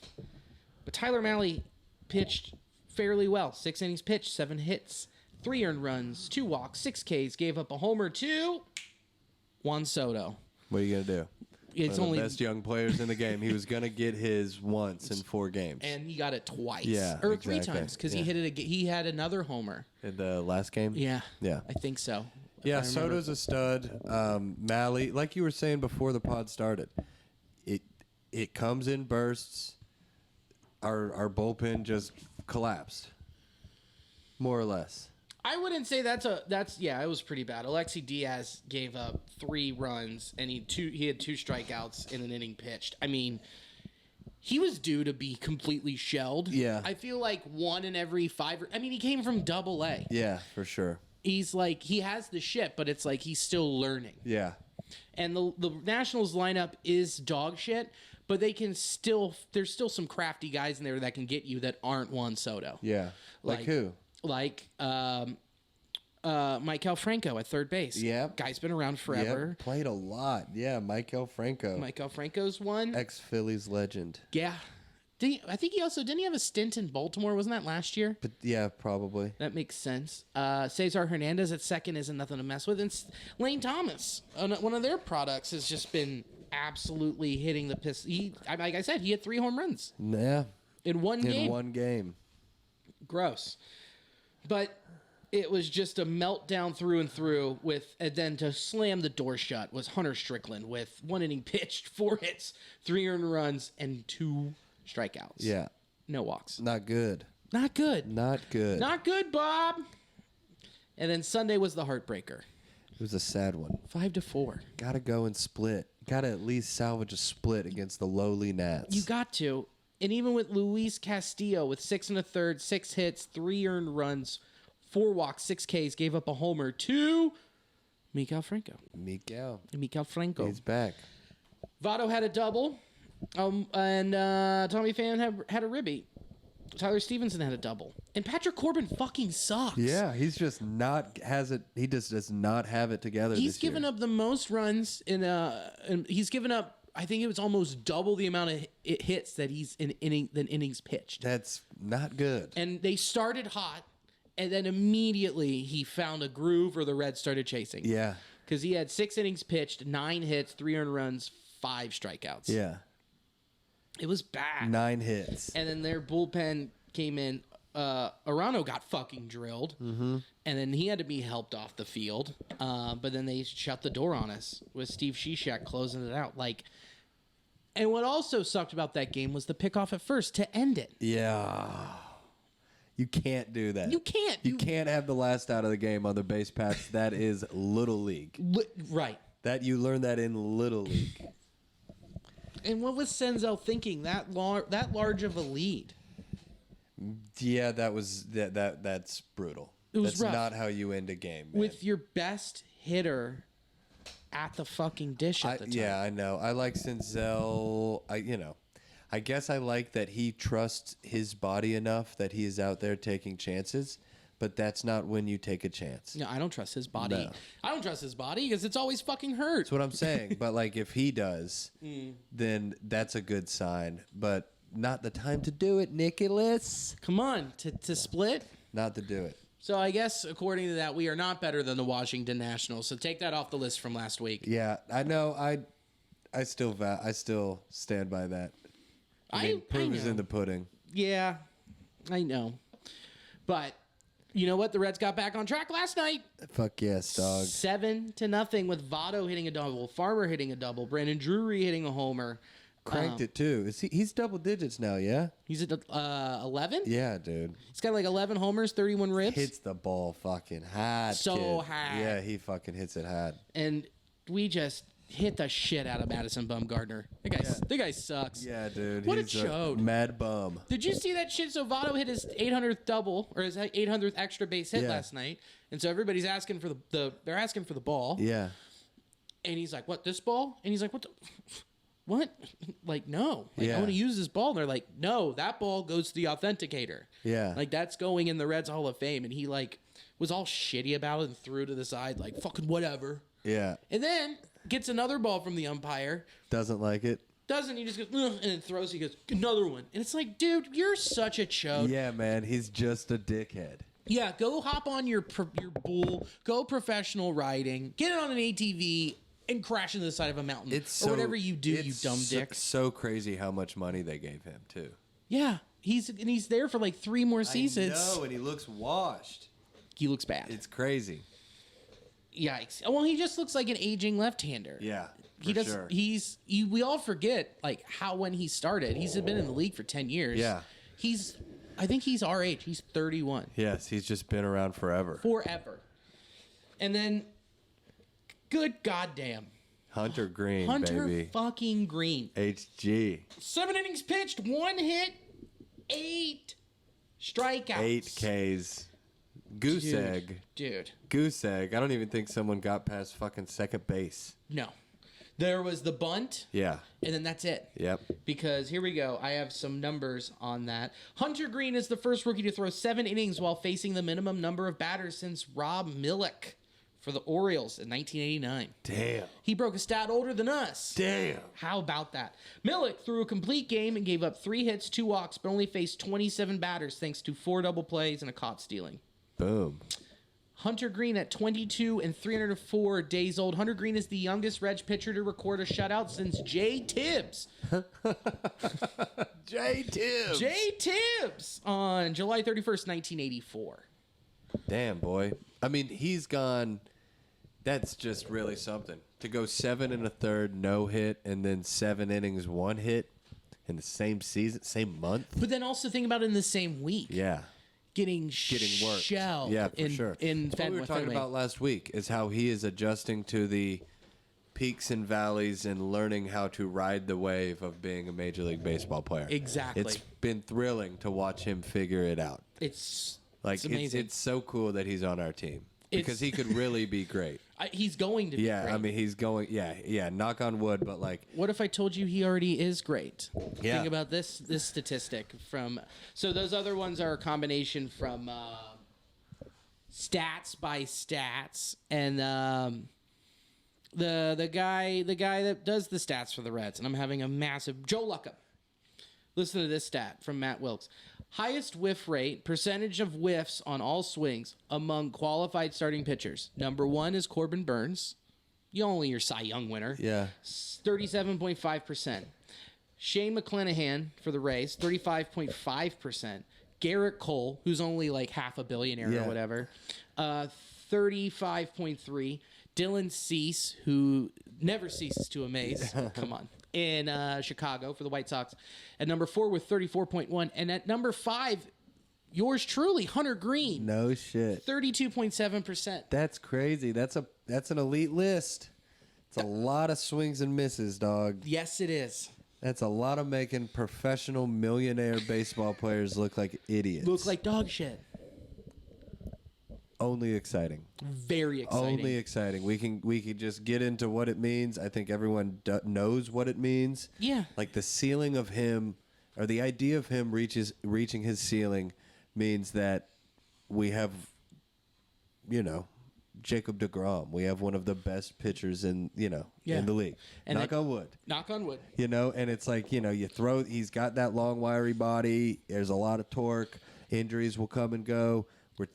But Tyler Mahle pitched fairly well. 6 innings pitched, 7 hits, 3 earned runs, 2 walks, 6 Ks. Gave up a homer to Juan Soto. What are you going to do? It's One of only the best young players in the game. He was going to get his once in 4 games. And he got it twice. Yeah, or exactly. 3 times because he hit it. He had another homer. In the last game? Yeah. Yeah. I think so. Yeah, Soto's a stud. Mahle, like you were saying before the pod started, it comes in bursts. Our bullpen just collapsed, more or less. I wouldn't say that's it was pretty bad. Alexi Diaz gave up 3 runs and he had 2 strikeouts in an inning pitched. I mean, he was due to be completely shelled. Yeah. I feel like 1 in every 5. I mean, he came from Double-A. Yeah, for sure. He's like, he has the shit, but it's like he's still learning. Yeah. And the Nationals lineup is dog shit, but there's still some crafty guys in there that can get you that aren't Juan Soto. Yeah. Like who? Like Maikel Franco at third base. Yeah. Guy's been around forever. Yep, played a lot. Yeah, Maikel Franco. Maikel Franco's one. Ex-Phillies legend. Yeah. I think didn't he have a stint in Baltimore? Wasn't that last year? But yeah, probably. That makes sense. Cesar Hernandez at second isn't nothing to mess with. And Lane Thomas, one of their products, has just been absolutely hitting the piss. Like I said, he had 3 home runs. Yeah. In one game. Gross. But it was just a meltdown through and through and then to slam the door shut was Hunter Strickland with 1 inning pitched, 4 hits, 3 earned runs, and 2 strikeouts. Yeah. No walks. Not good. Not good. Not good. Not good, Bob. And then Sunday was the heartbreaker. It was a sad one. 5-4. Gotta go and split. Gotta at least salvage a split against the lowly Nats. You got to. And even with Luis Castillo with 6 1/3, 6 hits, 3 earned runs, 4 walks, 6 Ks, gave up a homer to Miguel Franco. Miguel Franco. He's back. Votto had a double. And Tommy Pham had a ribby. Tyler Stevenson had a double. And Patrick Corbin fucking sucks. Yeah, he's just he just does not have it together. He's given up the most runs and he's given up, I think it was almost double the amount of hits that he's than innings pitched. That's not good. And they started hot, and then immediately he found a groove or the Reds started chasing. Yeah. Because he had 6 innings pitched, 9 hits, 3 earned runs, 5 strikeouts. Yeah. It was bad. 9 hits. And then their bullpen came in. Arano got fucking drilled. Mm-hmm. And then he had to be helped off the field. But then they shut the door on us with Steve Cishek closing it out. And what also sucked about that game was the pickoff at first to end it. Yeah. You can't do that. You can't. You can't have the last out of the game on the base paths. That is Little League. Right. That you learn that in Little League. And what was Senzel thinking? That large of a lead. Yeah, that's brutal. That's rough. Not how you end a game, man. With your best hitter at the fucking dish at the time. Yeah, I know. I like Senzel. I guess I like that he trusts his body enough that he is out there taking chances. But that's not when you take a chance. No, I don't trust his body. No. I don't trust his body because it's always fucking hurt. That's what I'm saying. But if he does, then that's a good sign. But not the time to do it, Nicholas. Come on, to split? Not to do it. So I guess according to that, we are not better than the Washington Nationals. So take that off the list from last week. Yeah, I know. I still stand by that. Proof is in the pudding. Yeah, I know. But you know what? The Reds got back on track last night. Fuck yes, dog. 7-0 with Votto hitting a double, Farmer hitting a double, Brandon Drury hitting a homer. Cranked it too. He's double digits now, yeah? He's at 11? Yeah, dude. He's got 11 homers, 31 ribs. Hits the ball fucking hard. So kid. hard. Yeah, he fucking hits it hard. And we just hit the shit out of Madison Bumgarner. That guy sucks. Yeah, dude. What he's a chode. Mad bum. Did you see that shit? So Votto hit his 800th double or his 800th extra base hit last night, and so everybody's asking for they're asking for the ball. Yeah. And he's like, "What? This ball?" And he's like, "What? What? No. Yeah. I want to use this ball." And they're like, "No, that ball goes to the authenticator. Yeah. That's going in the Reds Hall of Fame." And he was all shitty about it and threw to the side fucking whatever. Yeah. And then gets another ball from the umpire. Doesn't like it. Doesn't. He just goes, ugh, and then throws. He goes, another one. And it's like, dude, you're such a chode. Yeah, man. He's just a dickhead. Yeah, go hop on your bull. Go professional riding. Get it on an ATV and crash into the side of a mountain. Or whatever you do, you dumb dick. It's so crazy how much money they gave him, too. Yeah. He's there for 3 more seasons. I know, and he looks washed. He looks bad. It's crazy. Yikes. Well, he just looks like an aging left-hander. Yeah, sure. We all forget how when he started. He's been in the league for 10 years. Yeah. I think he's our age. He's 31. Yes, he's just been around forever. And then good goddamn Hunter Greene, Hunter baby. Fucking Greene. HG. 7 innings pitched, 1 hit, 8 strikeouts. 8 Ks. Goose egg. Dude. Goose egg. I don't even think someone got past fucking second base. No. There was the bunt. Yeah. And then that's it. Yep. Because here we go. I have some numbers on that. Hunter Greene is the first rookie to throw 7 innings while facing the minimum number of batters since Rob Millick. for the Orioles in 1989. Damn. He broke a stat older than us. Damn. How about that? Milek threw a complete game and gave up 3 hits, 2 walks, but only faced 27 batters thanks to 4 double plays and a caught stealing. Boom. Hunter Greene at 22 and 304 days old. Hunter Greene is the youngest Reds pitcher to record a shutout since Jay Tibbs. Jay Tibbs. Jay Tibbs on July 31st, 1984. Damn, boy. I mean, he's gone. That's just really something. To go 7 1/3, no hit, and then 7 innings, 1 hit in the same season, same month. But then also think about it in the same week. Yeah. Getting worked. shelled. Yeah, for sure. That's what we were talking about last week is how he is adjusting to the peaks and valleys and learning how to ride the wave of being a Major League Baseball player. Exactly. It's been thrilling to watch him figure it out. It's amazing. It's so cool that he's on our team because he could really be great. He's going to be great. I mean, he's going. Yeah. Knock on wood, but like, what if I told you he already is great? Yeah. Think about this statistic from. So those other ones are a combination from stats by stats, and the guy that does the stats for the Reds, and I'm having a massive Joe Luckham. Listen to this stat from Matt Wilkes. Highest whiff rate, percentage of whiffs on all swings among qualified starting pitchers. Number 1 is Corbin Burns. Only your Cy Young winner. Yeah. 37.5%. Shane McClanahan for the Rays, 35.5%. Garrett Cole, who's only like half a billionaire or whatever, 35.3%. Dylan Cease, who never ceases to amaze, come on, in Chicago for the White Sox, at number 4 with 34.1%. And at number 5, yours truly, Hunter Greene. No shit. 32.7%. That's crazy. That's an elite list. It's a lot of swings and misses, dog. Yes, it is. That's a lot of making professional millionaire baseball players look like idiots. Look like dog shit. Only exciting. Very exciting. Only exciting. We can just get into what it means. I think everyone knows what it means. Yeah. Like the ceiling of him, or the idea of him reaching his ceiling, means that we have, Jacob deGrom. We have one of the best pitchers in the league. And Knock on wood. Knock on wood. And it's like, you throw. He's got that long, wiry body. There's a lot of torque. Injuries will come and go.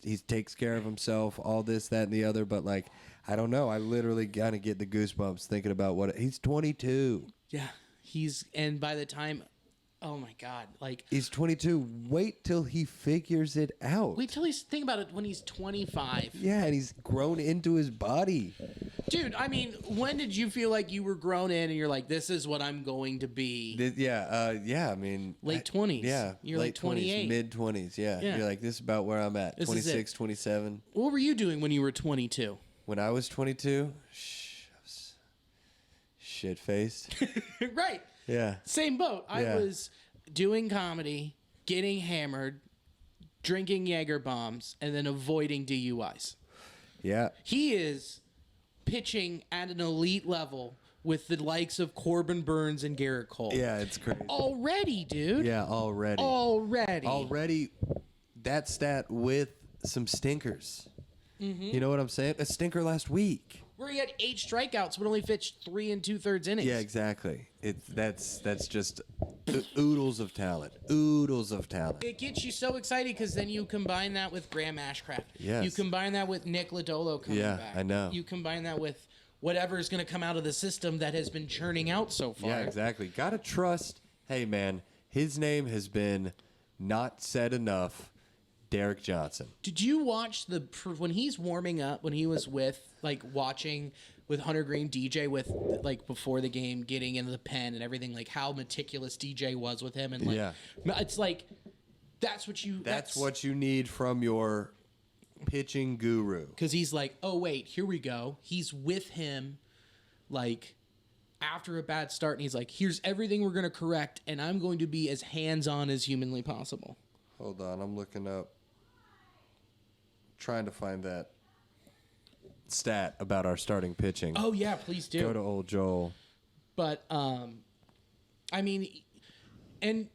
He takes care of himself, all this, that, and the other. But, like, I don't know. I literally kind of get the goosebumps thinking about he's 22. Yeah. And by the time, oh my God, like. He's 22. Wait till he figures it out. Wait till think about it when he's 25. Yeah, and he's grown into his body. Dude, I mean, when did you feel like you were grown in and you're like, this is what I'm going to be? I mean... Late 20s. Yeah. You're like 28. Mid-20s, yeah. You're like, this is about where I'm at. 26, 27. What were you doing when you were 22? When I was 22? I was shit-faced. Right. Yeah. Same boat. I was doing comedy, getting hammered, drinking Jaeger bombs, and then avoiding DUIs. Yeah. He is pitching at an elite level with the likes of Corbin Burns and Garrett Cole. Yeah, it's crazy. Already, dude. Yeah, already. Already that stat with some stinkers. Mm-hmm. You know what I'm saying? A stinker last week. Where he had 8 strikeouts but only pitched 3 2/3 innings. Yeah, exactly. That's just oodles of talent. Oodles of talent. It gets you so excited because then you combine that with Graham Ashcraft. Yes. You combine that with Nick Lodolo coming back. Yeah, I know. You combine that with whatever is going to come out of the system that has been churning out so far. Yeah, exactly. Got to trust. Hey, man, his name has been not said enough. Derek Johnson. Did you watch when he's warming up, when he was watching with Hunter Greene, DJ with before the game, getting into the pen and everything, like how meticulous DJ was with him, and it's like that's what you need from your pitching guru. Because he's like, oh wait, here we go. He's with him, like after a bad start, and he's like, here's everything we're going to correct, and I'm going to be as hands-on as humanly possible. Hold on, I'm looking up. Trying to find that stat about our starting pitching. Oh yeah, please do. Go to old Joel. But I mean, and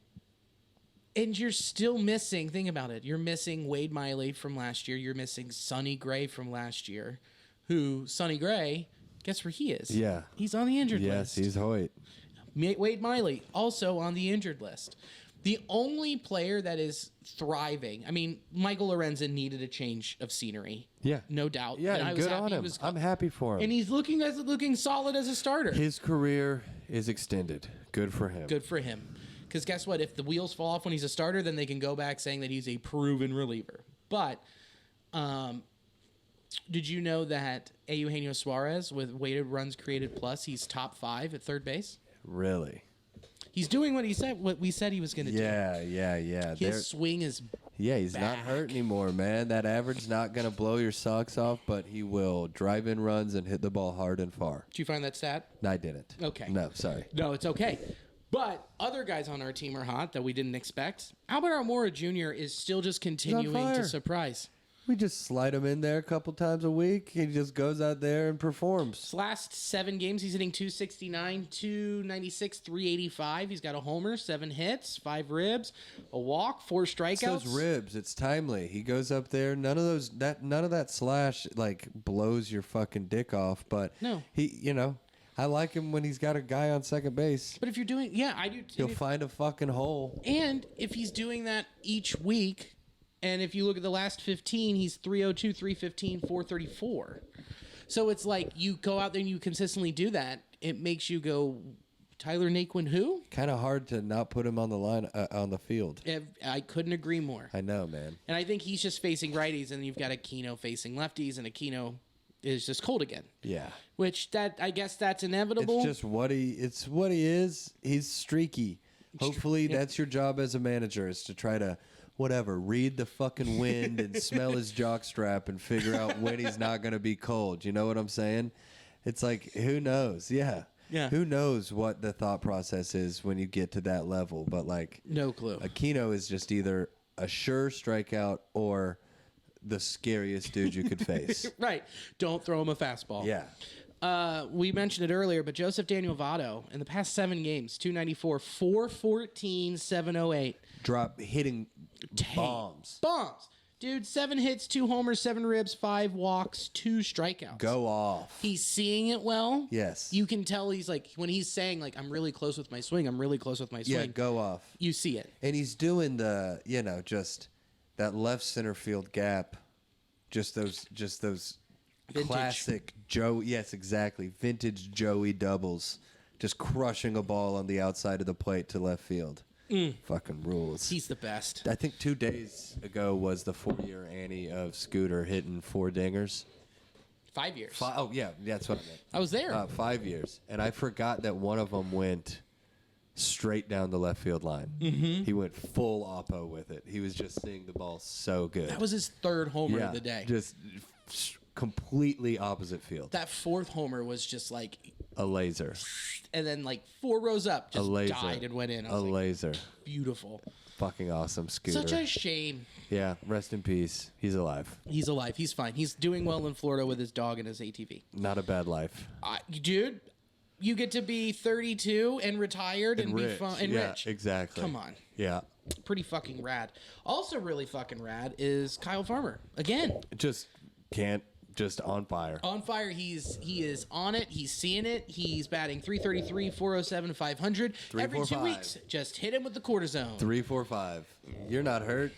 you're still missing. Think about it. You're missing Wade Miley from last year. You're missing Sonny Gray from last year. who, Sonny Gray, guess where he is? Yeah. He's on the injured Yes, list. he's Hoyt. Wade Miley, also on the injured list. The only player that is thriving, I mean, Michael Lorenzen needed a change of scenery. Yeah. No doubt. Yeah, and I was good happy on him. I'm happy for him. And he's looking solid as a starter. His career is extended. Good for him. Good for him. Because guess what? If the wheels fall off when he's a starter, then they can go back saying that he's a proven reliever. But did you know that Eugenio Suarez, with weighted runs created plus, he's top 5 at third base? Really? He's doing what we said he was going to do. Yeah. His swing is he's back. not hurt anymore, man. That average's not going to blow your socks off, but he will drive in runs and hit the ball hard and far. Did you find that stat? No, I didn't. Okay. No, sorry. No, it's okay. But other guys on our team are hot that we didn't expect. Albert Almora Jr. is still just continuing to surprise. We just slide him in there a couple times a week. He just goes out there and performs. His last 7 games, he's hitting 269, 296, 385. He's got a homer, 7 hits, 5 ribs, a walk, 4 strikeouts. It's those ribs. It's timely. He goes up there. None of that slash like blows your fucking dick off. But no, I like him when he's got a guy on second base. But if you're doing, I do. He'll find a fucking hole. And if he's doing that each week. And if you look at the last 15, he's 302, 315, 434. So it's like you go out there and you consistently do that. It makes you go, Tyler Naquin who? Kind of hard to not put him on the line on the field. I couldn't agree more. I know, man. And I think he's just facing righties, and you've got Aquino facing lefties, and Aquino is just cold again. Yeah. Which I guess that's inevitable. It's just what he is. He's streaky. Hopefully that's your job as a manager, is to try to read the fucking wind and smell his jockstrap and figure out when he's not going to be cold. You know what I'm saying? It's like, who knows? Yeah. Who knows what the thought process is when you get to that level? But like, no clue. Aquino is just either a sure strikeout or the scariest dude you could face. Right. Don't throw him a fastball. Yeah. We mentioned it earlier, but Joseph Daniel Votto, in the past 7 games, 294, 414, 708. Hitting bombs. Dude, 7 hits, 2 homers, 7 ribs, 5 walks, 2 strikeouts. Go off. He's seeing it well. Yes. You can tell he's like, when he's saying, like, I'm really close with my swing, Yeah, go off. You see it. And he's doing the, just that left center field gap. Just those Vintage. classic Joe. Yes, exactly. Vintage Joey doubles. Just crushing a ball on the outside of the plate to left field. Fucking rules. He's the best. I think 2 days ago was the 4-year Annie of Scooter hitting 4 dingers. 5 years. Oh, yeah. That's what I meant. I was there. 5 years. And I forgot that one of them went straight down the left field line. Mm-hmm. He went full oppo with it. He was just seeing the ball so good. That was his 3rd homer of the day. Just completely opposite field. That 4th homer was just like a laser. And then like 4 rows up, just a laser. died and went in. A laser. Beautiful. Fucking awesome, Scooter. Such a shame. Yeah, rest in peace. He's alive. He's alive. He's fine. He's doing well in Florida with his dog and his ATV. Not a bad life. Dude, you get to be 32 and retired and be fun and rich. Exactly. Come on. Yeah. Pretty fucking rad. Also really fucking rad is Kyle Farmer. Again. Just on fire. On fire. He is on it. He's seeing it. He's batting 333, 407, 500. Every 2 weeks. Just hit him with the cortisone. 3-4-5. You're not hurt.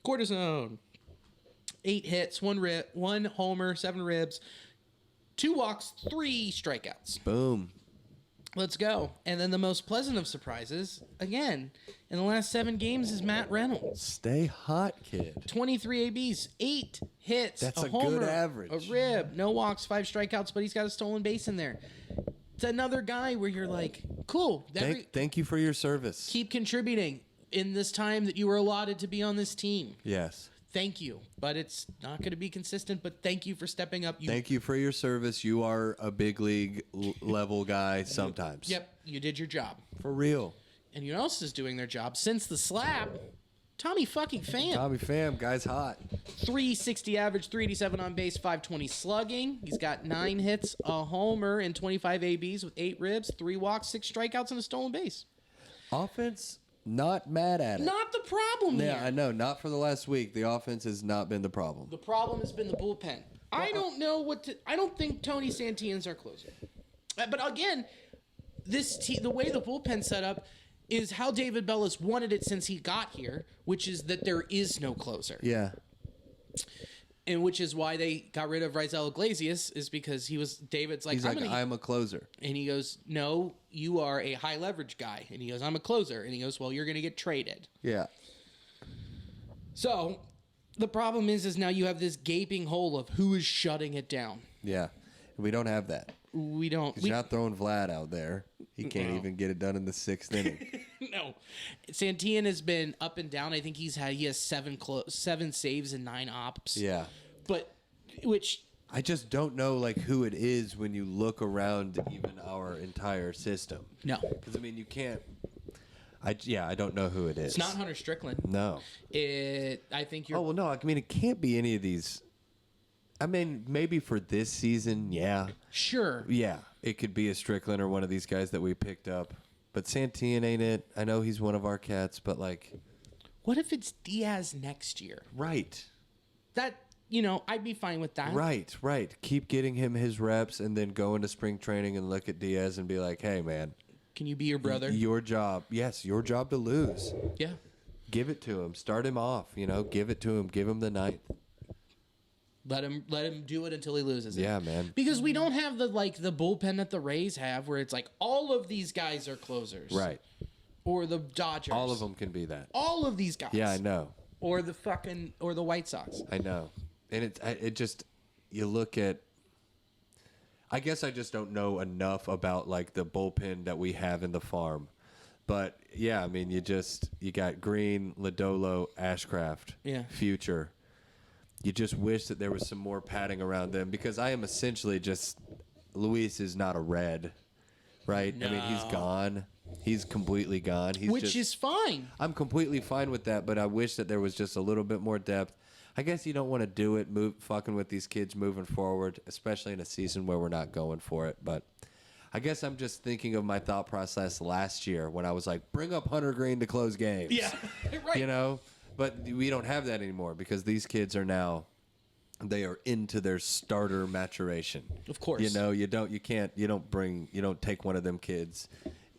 Cortisone. 8 hits, 1 homer, 7 ribs, 2 walks, 3 strikeouts. Boom. Let's go. And then the most pleasant of surprises, again, in the last 7 games is Matt Reynolds. Stay hot, kid. 23 ABs, 8 hits, That's a homer, good average. a rib, no walks, 5 strikeouts, but he's got a stolen base in there. It's another guy where you're like, cool. Thank you for your service. Keep contributing in this time that you were allotted to be on this team. Yes. Thank you, but it's not going to be consistent, but thank you for stepping up. Thank you for your service. You are a big league level guy sometimes. Yep, you did your job. For real. And you know who else is doing their job? Since the slap, Tommy fucking Pham. Tommy Pham, guy's hot. 360 average, 387 on base, 520 slugging. He's got 9 hits, a homer, and 25 ABs with 8 ribs, 3 walks, 6 strikeouts, and a stolen base. Offense, not mad at it. Not the problem here. Yeah, I know. Not for the last week. The offense has not been the problem. The problem has been the bullpen. I don't know what to. I don't think Tony Santilla's our closer. But again, the way the bullpen's set up is how David Bell has wanted it since he got here, which is that there is no closer. Yeah. And which is why they got rid of Raisel Iglesias, is because David's like, I'm a closer. And he goes, no, you are a high leverage guy. And he goes, I'm a closer. And he goes, well, you're going to get traded. Yeah. So the problem is now you have this gaping hole of who is shutting it down. Yeah. We don't have that. We don't. You're not throwing Vlad out there. He can't even get it done in the 6th inning. No. Santillan has been up and down. I think he has 7 saves and 9 ops. Yeah. But which I just don't know who it is when you look around even our entire system. No. Because you can't. I don't know who it is. It's not Hunter Strickland. No. I think you're. Oh well, no. It can't be any of these. Maybe for this season, yeah. Sure. Yeah, it could be a Strickland or one of these guys that we picked up. But Santillan ain't it. I know he's one of our cats, but what if it's Diaz next year? Right. That, I'd be fine with that. Right. Keep getting him his reps and then go into spring training and look at Diaz and be like, hey, man. Can you be your brother? Your job. Yes, your job to lose. Yeah. Give it to him. Start him off. Give it to him. Give him the 9th. Let him do it until he loses it. Yeah, man. Because we don't have the bullpen that the Rays have, where it's all of these guys are closers, right? Or the Dodgers. All of them can be that. All of these guys. Yeah, I know. Or the White Sox. I know, and it just you look at. I guess I just don't know enough about the bullpen that we have in the farm, but yeah, you got Greene, Lodolo, Ashcraft, Future. You just wish that there was some more padding around them, because I am essentially Luis is not a Red, right? No. He's gone. He's completely gone. Which is fine. I'm completely fine with that, but I wish that there was just a little bit more depth. I guess you don't want to do it, fucking with these kids moving forward, especially in a season where we're not going for it. But I guess I'm just thinking of my thought process last year when I was like, bring up Hunter Greene to close games. Yeah, right. But we don't have that anymore because these kids are now, they are into their starter maturation. Of course. You don't take one of them kids.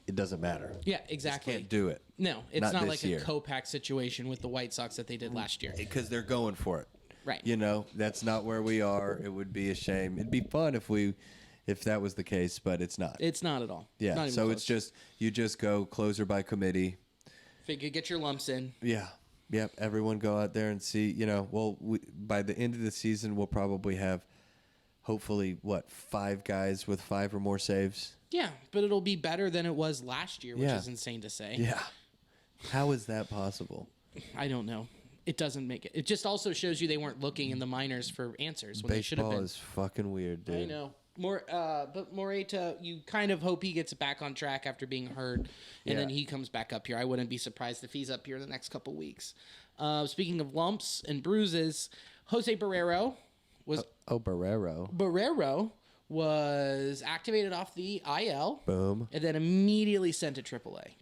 It doesn't matter. Yeah, exactly. You can't do it. No, it's not like year. a Kopak situation with the White Sox that they did last year. Because they're going for it. Right. That's not where we are. It would be a shame. It'd be fun if that was the case, but it's not. It's not at all. Yeah. Not even so close. you just go closer by committee. Figure get your lumps in. Yeah. Yep, everyone go out there and see, by the end of the season, we'll probably have, hopefully, 5 guys with 5 or more saves? Yeah, but it'll be better than it was last year, which is insane to say. Yeah. How is that possible? I don't know. It doesn't make it. It just also shows you they weren't looking in the minors for answers when they should have been. Baseball is fucking weird, dude. I know. But Moreta, you kind of hope he gets back on track after being hurt, and then he comes back up here. I wouldn't be surprised if he's up here in the next couple weeks. Speaking of lumps and bruises, Jose Barrero was Barrero was activated off the IL. Boom. And then immediately sent to AAA.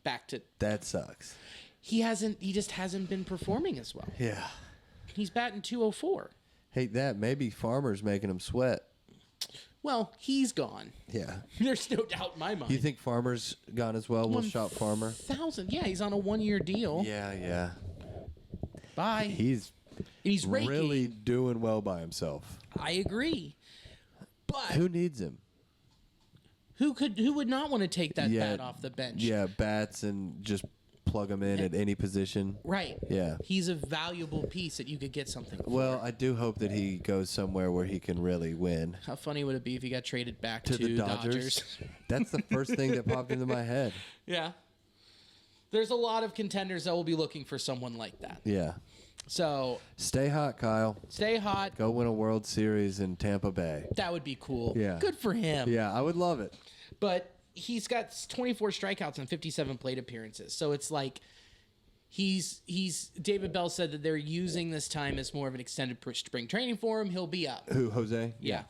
That sucks. He just hasn't been performing as well. Yeah. He's batting .204. Hate that. Maybe Farmer's making him sweat. Well, he's gone. Yeah. There's no doubt in my mind. You think Farmer's gone as well? We'll shop Farmer. 1,000. Yeah, he's on a 1-year deal. Yeah. Bye. He's raking. really doing well by himself. I agree. But who needs him? Who would not want to take that bat off the bench? Yeah, bats and just plug him in at any position. Right. Yeah. He's a valuable piece that you could get something for. Well, I do hope that he goes somewhere where he can really win. How funny would it be if he got traded back to the Dodgers? That's the first thing that popped into my head. Yeah. There's a lot of contenders that will be looking for someone like that. Yeah. So stay hot, Kyle. Stay hot. Go win a World Series in Tampa Bay. That would be cool. Yeah. Good for him. Yeah, I would love it. But he's got 24 strikeouts and 57 plate appearances. So it's like he's David Bell said that they're using this time as more of an extended spring training for him. He'll be up. Who, Jose? Yeah.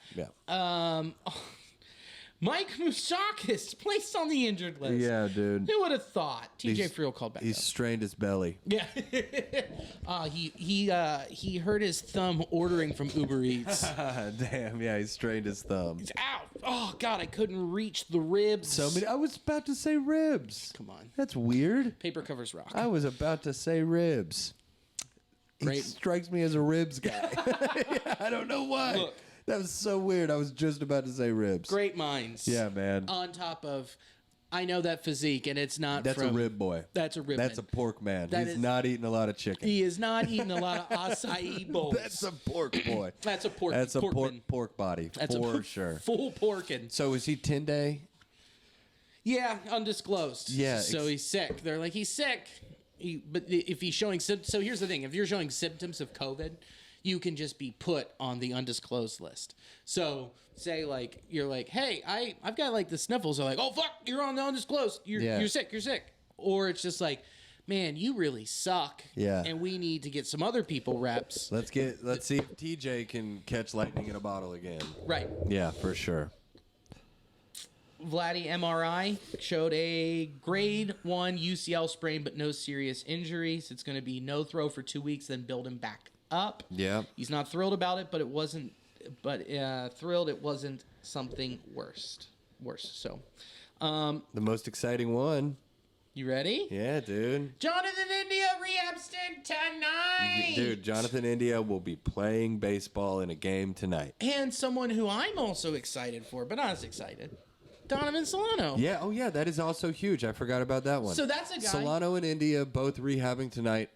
Mike Moustakas placed on the injured list. Yeah, dude. Who would have thought? TJ Friel called back. He's up. strained his belly. Yeah. He hurt his thumb ordering from Uber Eats. Damn, yeah, he strained his thumb. He's out. Oh God, I couldn't reach the ribs. I was about to say ribs. Come on. That's weird. Paper covers rock. I was about to say ribs. Great. He strikes me as a ribs guy. Yeah, I don't know why. Look. That was so weird. I was just about to say ribs. Great minds. Yeah, man. On top of, I know that physique, and it's not. That's a rib boy. That's a rib. That's a pork man. That He's is- not eating a lot of chicken. He is not eating a lot of acai bowls. That's a pork boy. That's a pork. That's a porkman. pork body That's for sure. Full porkin'. So is he 10-day? Yeah, undisclosed. Yeah, So he's sick. They're like, he's sick. But if he's showing symptoms, so here's the thing: if you're showing symptoms of COVID, you can just be put on the undisclosed list. So say like you're like, hey, I've got like the sniffles. They're like, oh fuck, you're on the undisclosed. You're sick. You're sick. Or it's just like, man, you really suck. Yeah. And we need to get some other people reps. Let's see if TJ can catch lightning in a bottle again. Right. Yeah, for sure. Vladdy MRI showed a grade 1 UCL sprain, but no serious injuries. It's going to be no throw for 2 weeks, then build him back up. Yeah. He's not thrilled about it, but it wasn't. But thrilled it wasn't something worse. So, The most exciting one. you ready? Yeah, dude. Jonathan India rehab stint tonight. Dude, Jonathan India will be playing baseball in a game tonight. And someone who I'm also excited for, but not as excited. Donovan Solano. Yeah, oh yeah, that is also huge. I forgot about that one. So that's a guy. Solano and India both rehabbing tonight.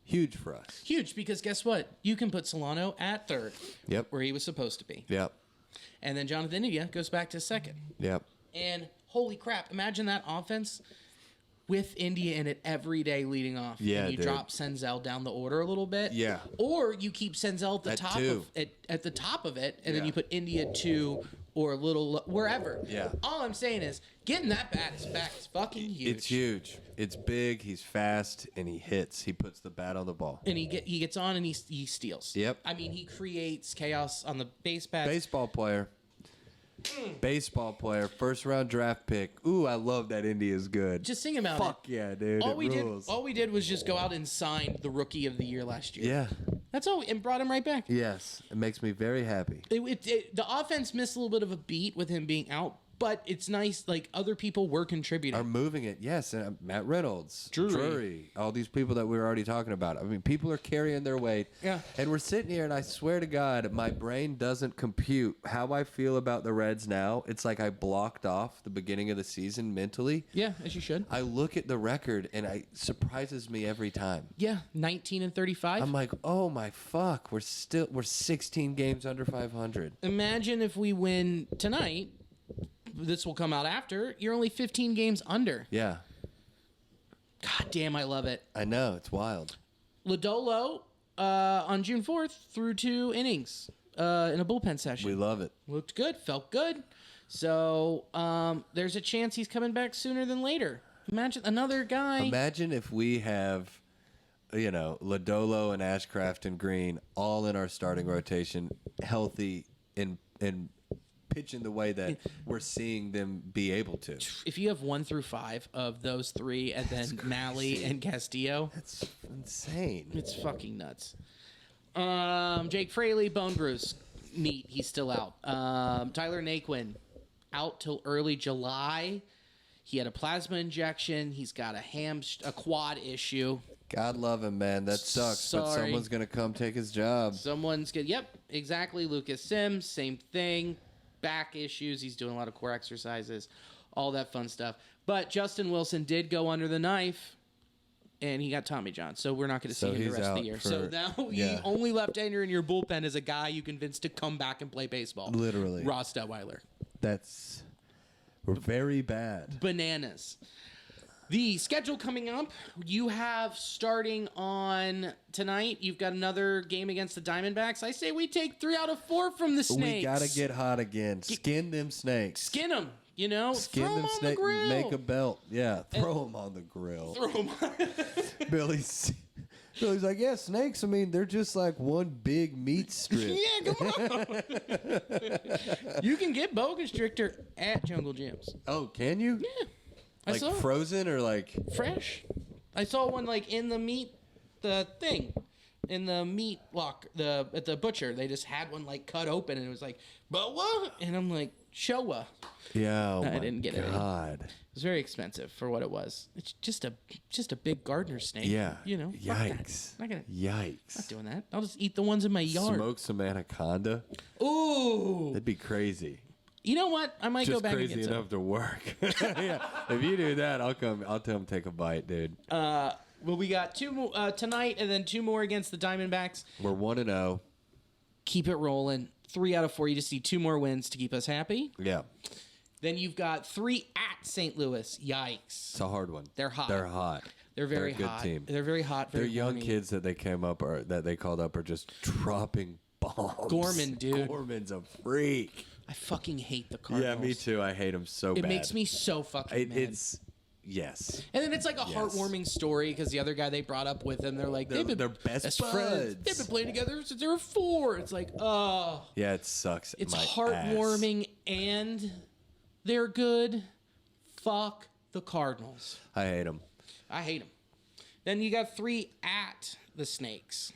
Huge for us. Huge, because guess what? You can put Solano at third. Yep. Where he was supposed to be. Yep. And then Jonathan India goes back to second. Yep. And holy crap, imagine that offense with India in it every day leading off. Yeah, and you dude. drop Senzel down the order a little bit. Yeah. Or you keep Senzel at the At top two. of it at the top of it, and then Yeah. you put India 2 or a little wherever. Yeah. All I'm saying is getting that bat is back is fucking huge. It's huge. It's big. He's fast, and he hits. He puts the bat on the ball. And he gets on and he steals. Yep. I mean, he creates chaos on the base paths. Baseball player. Baseball player. First round draft pick. Ooh, I love that India's good. Just think about Fuck it. yeah, dude. All It we rules. did was just go out and sign the rookie of the year last year. Yeah. That's all, and brought him right back. Yes. It makes me very happy. The offense missed a little bit of a beat with him being out, but it's nice. Like other people were contributing. Are moving it. Yes. And Matt Reynolds. Drury. All these people that we were already talking about. I mean, people are carrying their weight. Yeah. And we're sitting here, and I swear to God, my brain doesn't compute how I feel about the Reds now. It's like I blocked off the beginning of the season mentally. Yeah, as you should. I look at the record, and it surprises me every time. Yeah, 19-35. I'm like, oh my fuck, we're 16 games under 500. Imagine if we win tonight. This will come out after. You're only 15 games under. Yeah, God damn, I love it. I know, it's wild. Lodolo on June 4th threw 2 innings in a bullpen session. We love it. Looked good, felt good. So there's a chance he's coming back sooner than later. Imagine another guy. Imagine if we have, Lodolo and Ashcraft and Green all in our starting rotation, healthy and pitching the way that we're seeing them be able to. If you have 1 through 5 of those 3, and then Malley and Castillo, That's insane. it's fucking nuts. Jake Fraley, bone bruise, neat. He's still out. Tyler Naquin, out till early July. He had a plasma injection. He's got a quad issue. God love him, man. That sucks, but Sorry. someone's going to come take his job. Someone's good. Yep, exactly. Lucas Sims, same thing. Back issues. He's doing a lot of core exercises, all that fun stuff. But Justin Wilson did go under the knife, and he got Tommy John. So we're not going to see So him the he's rest of the out year. for- So now yeah. the only left-hander in your bullpen is a guy you convinced to come back and play baseball. Literally. Ross Detweiler. We're very bad. Bananas. The schedule coming up, you have starting on tonight, you've got another game against the Diamondbacks. I say we take 3 out of 4 from the Snakes. We got to get hot again. Skin them snakes. Skin them, Skin throw them them on the snakes. grill. Make a belt. Yeah, throw them on the grill. Throw them on. So he's like, yeah, snakes, I mean, they're just like one big meat strip. Yeah, come on. You can get boa constrictor at Jungle Gyms. Oh, can you? Yeah. Like frozen or like fresh? I saw one like in the meat, in the meat lock, at the butcher. They just had one like cut open and it was like, boa? And I'm like, showa. Yeah, I didn't get it. God. It was very expensive for what it was. It's just a big gardener snake. Yeah. You know. Yikes. Yikes. Not doing that. I'll just eat the ones in my yard. Smoke some anaconda. Ooh. That'd be crazy. You know what? I might go back and get some. Just crazy enough to work. Yeah. If you do that, I'll come. I'll tell him take a bite, dude. Well, we got 2 more tonight, and then 2 more against the Diamondbacks. We're 1-0. Keep it rolling. 3 out of 4. You just need 2 more wins to keep us happy. Yeah. Then you've got 3 at St. Louis. Yikes. It's a hard one. They're hot. They're very a good hot. team. They're very hot. Very Their young horny. kids that they called up are just dropping bombs. Gorman, dude. Gorman's a freak. I fucking hate the Cardinals. Yeah, me too. I hate them so bad. It makes me so fucking mad. Yes. And then it's like a heartwarming story because the other guy they brought up with them, they're like, they've been they're best buds. friends. They've been playing together since they were 4. It's like, oh. Yeah, it sucks. It's heartwarming and they're good. Fuck the Cardinals. I hate them. I hate them. Then you got 3 at the Snakes.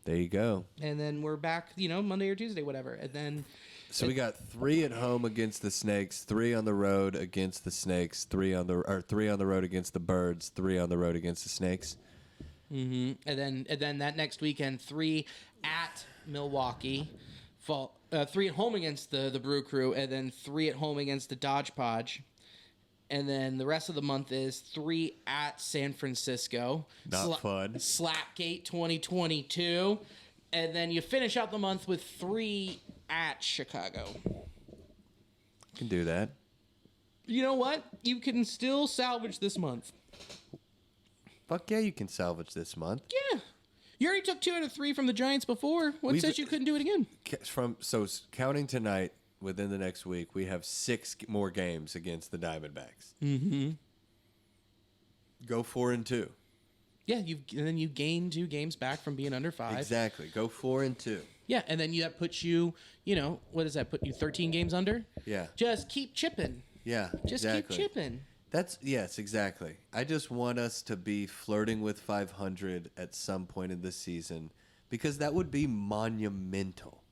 There you go. And then we're back, Monday or Tuesday, whatever. And then... So we got 3 at home against the Snakes, 3 on the road against the Snakes, 3 on the road against the Birds, 3 on the road against the Snakes. Mm-hmm. And then that next weekend, 3 at Milwaukee, 3 at home against the Brew Crew, and then 3 at home against the Dodge Podge. And then the rest of the month is 3 at San Francisco. Not fun. Slapgate 2022. And then you finish out the month with 3 at Chicago. Can do that. You know what? You can still salvage this month. Fuck yeah, you can salvage this month. Yeah. You already took 2 out of 3 from the Giants before. What says you couldn't do it again? So counting tonight, within the next week, we have 6 more games against the Diamondbacks. Mm-hmm. Go 4-2. Yeah, and then you gain 2 games back from being under 5. Exactly. Go 4-2. Yeah, and then that puts you, what does that put you, 13 games under? Yeah. Just keep chipping. Yeah, Just keep chipping. Yes, exactly. I just want us to be flirting with 500 at some point in this season because that would be monumental.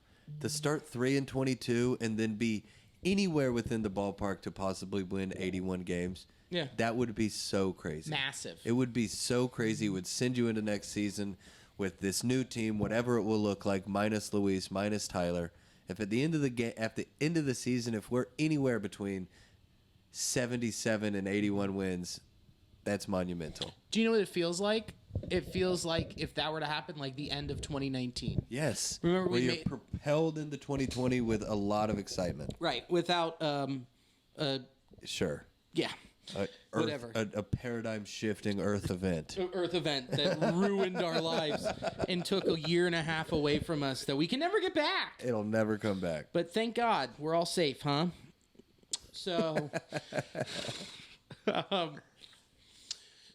To start 3-22 and then be anywhere within the ballpark to possibly win 81 games. Yeah. That would be so crazy. Massive. It would be so crazy. It would send you into next season with this new team, whatever it will look like, minus Luis, minus Tyler. If at the end of the season, if we're anywhere between 77 and 81 wins, that's monumental. Do you know what it feels like? It feels like if that were to happen, like the end of 2019. Yes. Remember where you're propelled into 2020 with a lot of excitement. Right. Without, Sure. Yeah. Whatever. A paradigm-shifting Earth event. Earth event that ruined our lives and took a year and a half away from us that we can never get back. It'll never come back. But thank God we're all safe, huh? So,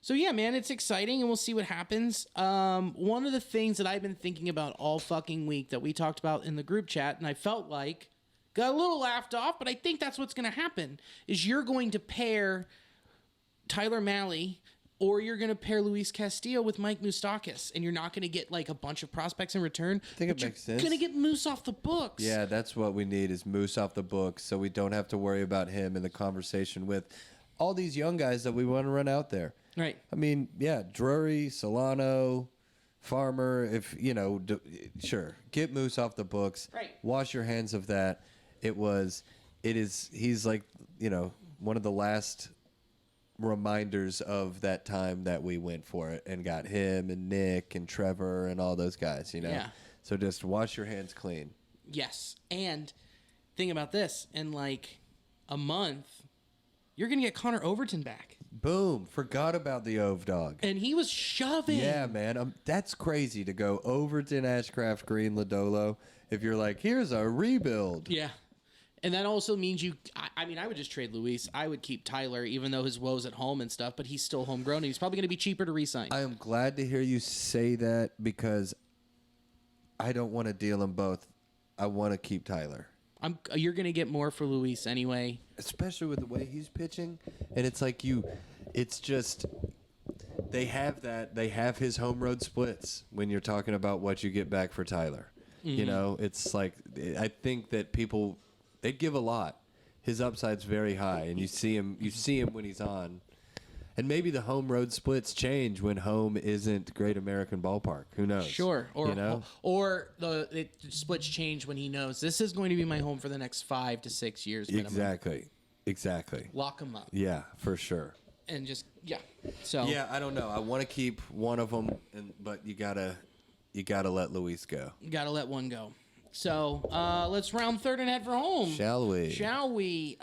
so yeah, man, it's exciting, and we'll see what happens. One of the things that I've been thinking about all fucking week that we talked about in the group chat, and I felt like got a little laughed off, but I think that's what's going to happen, is you're going to pair Tyler Mahle or you're going to pair Luis Castillo with Mike Moustakas, and you're not going to get like a bunch of prospects in return. I think it makes sense. You're going to get Moose off the books. Yeah, that's what we need is Moose off the books so we don't have to worry about him in the conversation with all these young guys that we want to run out there. Right. I mean, yeah, Drury, Solano, Farmer, sure, get Moose off the books. Right. Wash your hands of that. He's like, one of the last reminders of that time that we went for it and got him and Nick and Trevor and all those guys, Yeah. So just wash your hands clean. Yes. And think about this. In like a month, you're going to get Connor Overton back. Boom. Forgot about the Ove dog. And he was shoving. Yeah, man. That's crazy to go Overton, Ashcraft, Green, Lodolo. If you're like, here's our rebuild. Yeah. And that also means I mean, I would just trade Luis. I would keep Tyler, even though his woes at home and stuff, but he's still homegrown, and he's probably going to be cheaper to re-sign. I am glad to hear you say that because I don't want to deal them both. I want to keep Tyler. You're going to get more for Luis anyway. Especially with the way he's pitching. And it's like it's just, they have his home road splits when you're talking about what you get back for Tyler. Mm-hmm. You know, it's like, I think that people, they'd give a lot. His upside's very high, and you see him when he's on. And maybe the home road splits change when home isn't Great American Ballpark. Who knows? Sure. Or the splits change when he knows this is going to be my home for the next 5 to 6 years minimum. Exactly. Lock him up. Yeah, for sure. And just So I don't know. I want to keep one of them, but you gotta let Luis go. You gotta let one go. So let's round third and head for home. Shall we?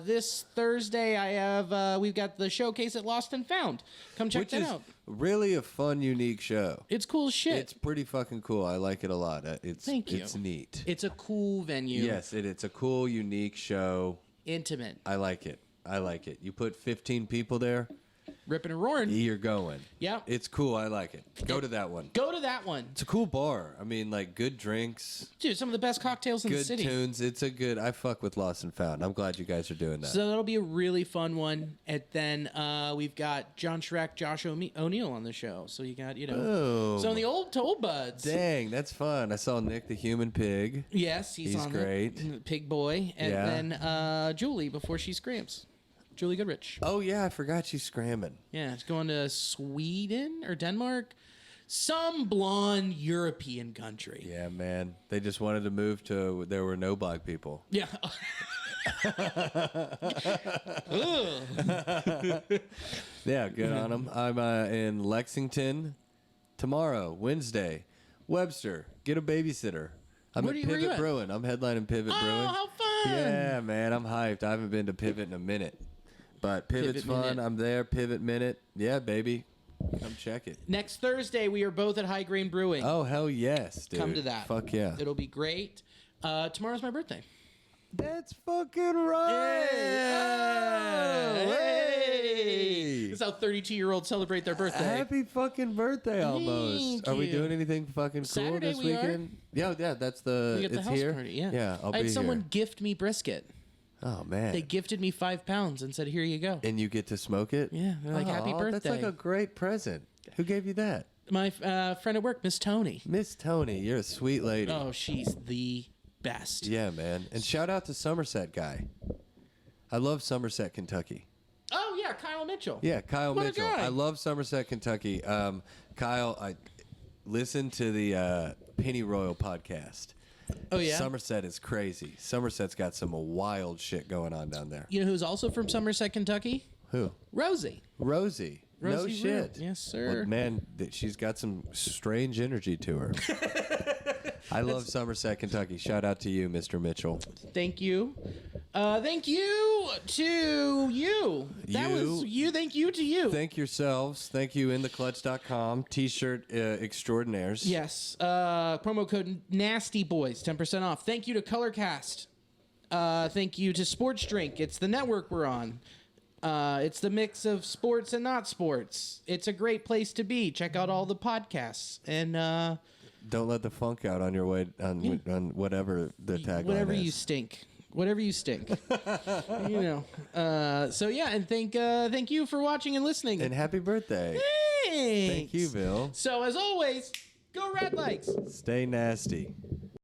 This Thursday, we've got the showcase at Lost and Found. Come check that out. Really a fun, unique show. It's cool as shit. It's pretty fucking cool. I like it a lot. Thank you. It's neat. It's a cool venue. Yes, it's a cool, unique show. Intimate. I like it. You put 15 people there. Ripping and roaring. You're going. Yeah. It's cool. I like it. Go to that one. It's a cool bar. I mean, like, good drinks. Dude, some of the best cocktails in the city. Good tunes. I fuck with Lost and Found. I'm glad you guys are doing that. So that'll be a really fun one. And then we've got John Schreck, Josh O'Neill on the show. So you got, some of the old buds. Dang, that's fun. I saw Nick the Human Pig. Yes, he's on great. Pig Boy. And then Julie before she scramps. Julie Goodrich. Oh, yeah, I forgot she's scramming. Yeah, it's going to Sweden or Denmark. Some blonde European country. Yeah, man. They just wanted to move to there were no black people. Yeah. Yeah, good on them. I'm in Lexington tomorrow, Wednesday. Webster, get a babysitter. I'm at Pivot Brewing. I'm headlining Pivot Brewing. Oh, how fun! Yeah, man, I'm hyped. I haven't been to Pivot in a minute. But Pivot's fun. I'm there. Pivot Minute. Yeah, baby. Come check it. Next Thursday, we are both at High Grain Brewing. Oh, hell yes, dude. Come to that. Fuck yeah. It'll be great. Tomorrow's my birthday. That's fucking right. Yeah. Oh, hey. This is how 32-year-olds celebrate their birthday. Happy fucking birthday, almost. Are we doing anything fucking cool Saturday this weekend? Yeah, that's the. We get the it's house here. Party, yeah. Yeah, I'll be I had someone here. gift me brisket. Oh man! They gifted me 5 pounds and said, "Here you go." And you get to smoke it. Yeah, they're like, "Happy birthday!" That's like a great present. Who gave you that? My friend at work, Miss Tony. Miss Tony, you're a sweet lady. Oh, she's the best. Yeah, man. And shout out to Somerset guy. I love Somerset, Kentucky. Oh yeah, Kyle Mitchell. Yeah, Kyle What a Mitchell. guy. I love Somerset, Kentucky. Kyle, I listened to the Penny Royal podcast. Oh yeah. Somerset is crazy. Somerset's got some wild shit going on down there. You know who's also from Somerset, Kentucky? Who? Rosie. Rosie. No Rosie shit. Rue. Yes, sir. Well, man, she's got some strange energy to her. I love Somerset, Kentucky. Shout out to you, Mr. Mitchell. Thank you. Thank you to you. That was you. Thank you to you. Thank yourselves. Thank you, intheclutch.com. T-shirt extraordinaires. Yes. Promo code Nasty Boys, 10% off. Thank you to Colorcast. Thank you to Sports Drink. It's the network we're on. It's the mix of sports and not sports. It's a great place to be. Check out all the podcasts and don't let the funk out on your way on whatever the tagline whatever is. you stink. Whatever you stink. You know. So yeah, and thank you for watching and listening. And happy birthday. Thanks. Thank you, Bill. So as always, go Redlegs. Stay nasty.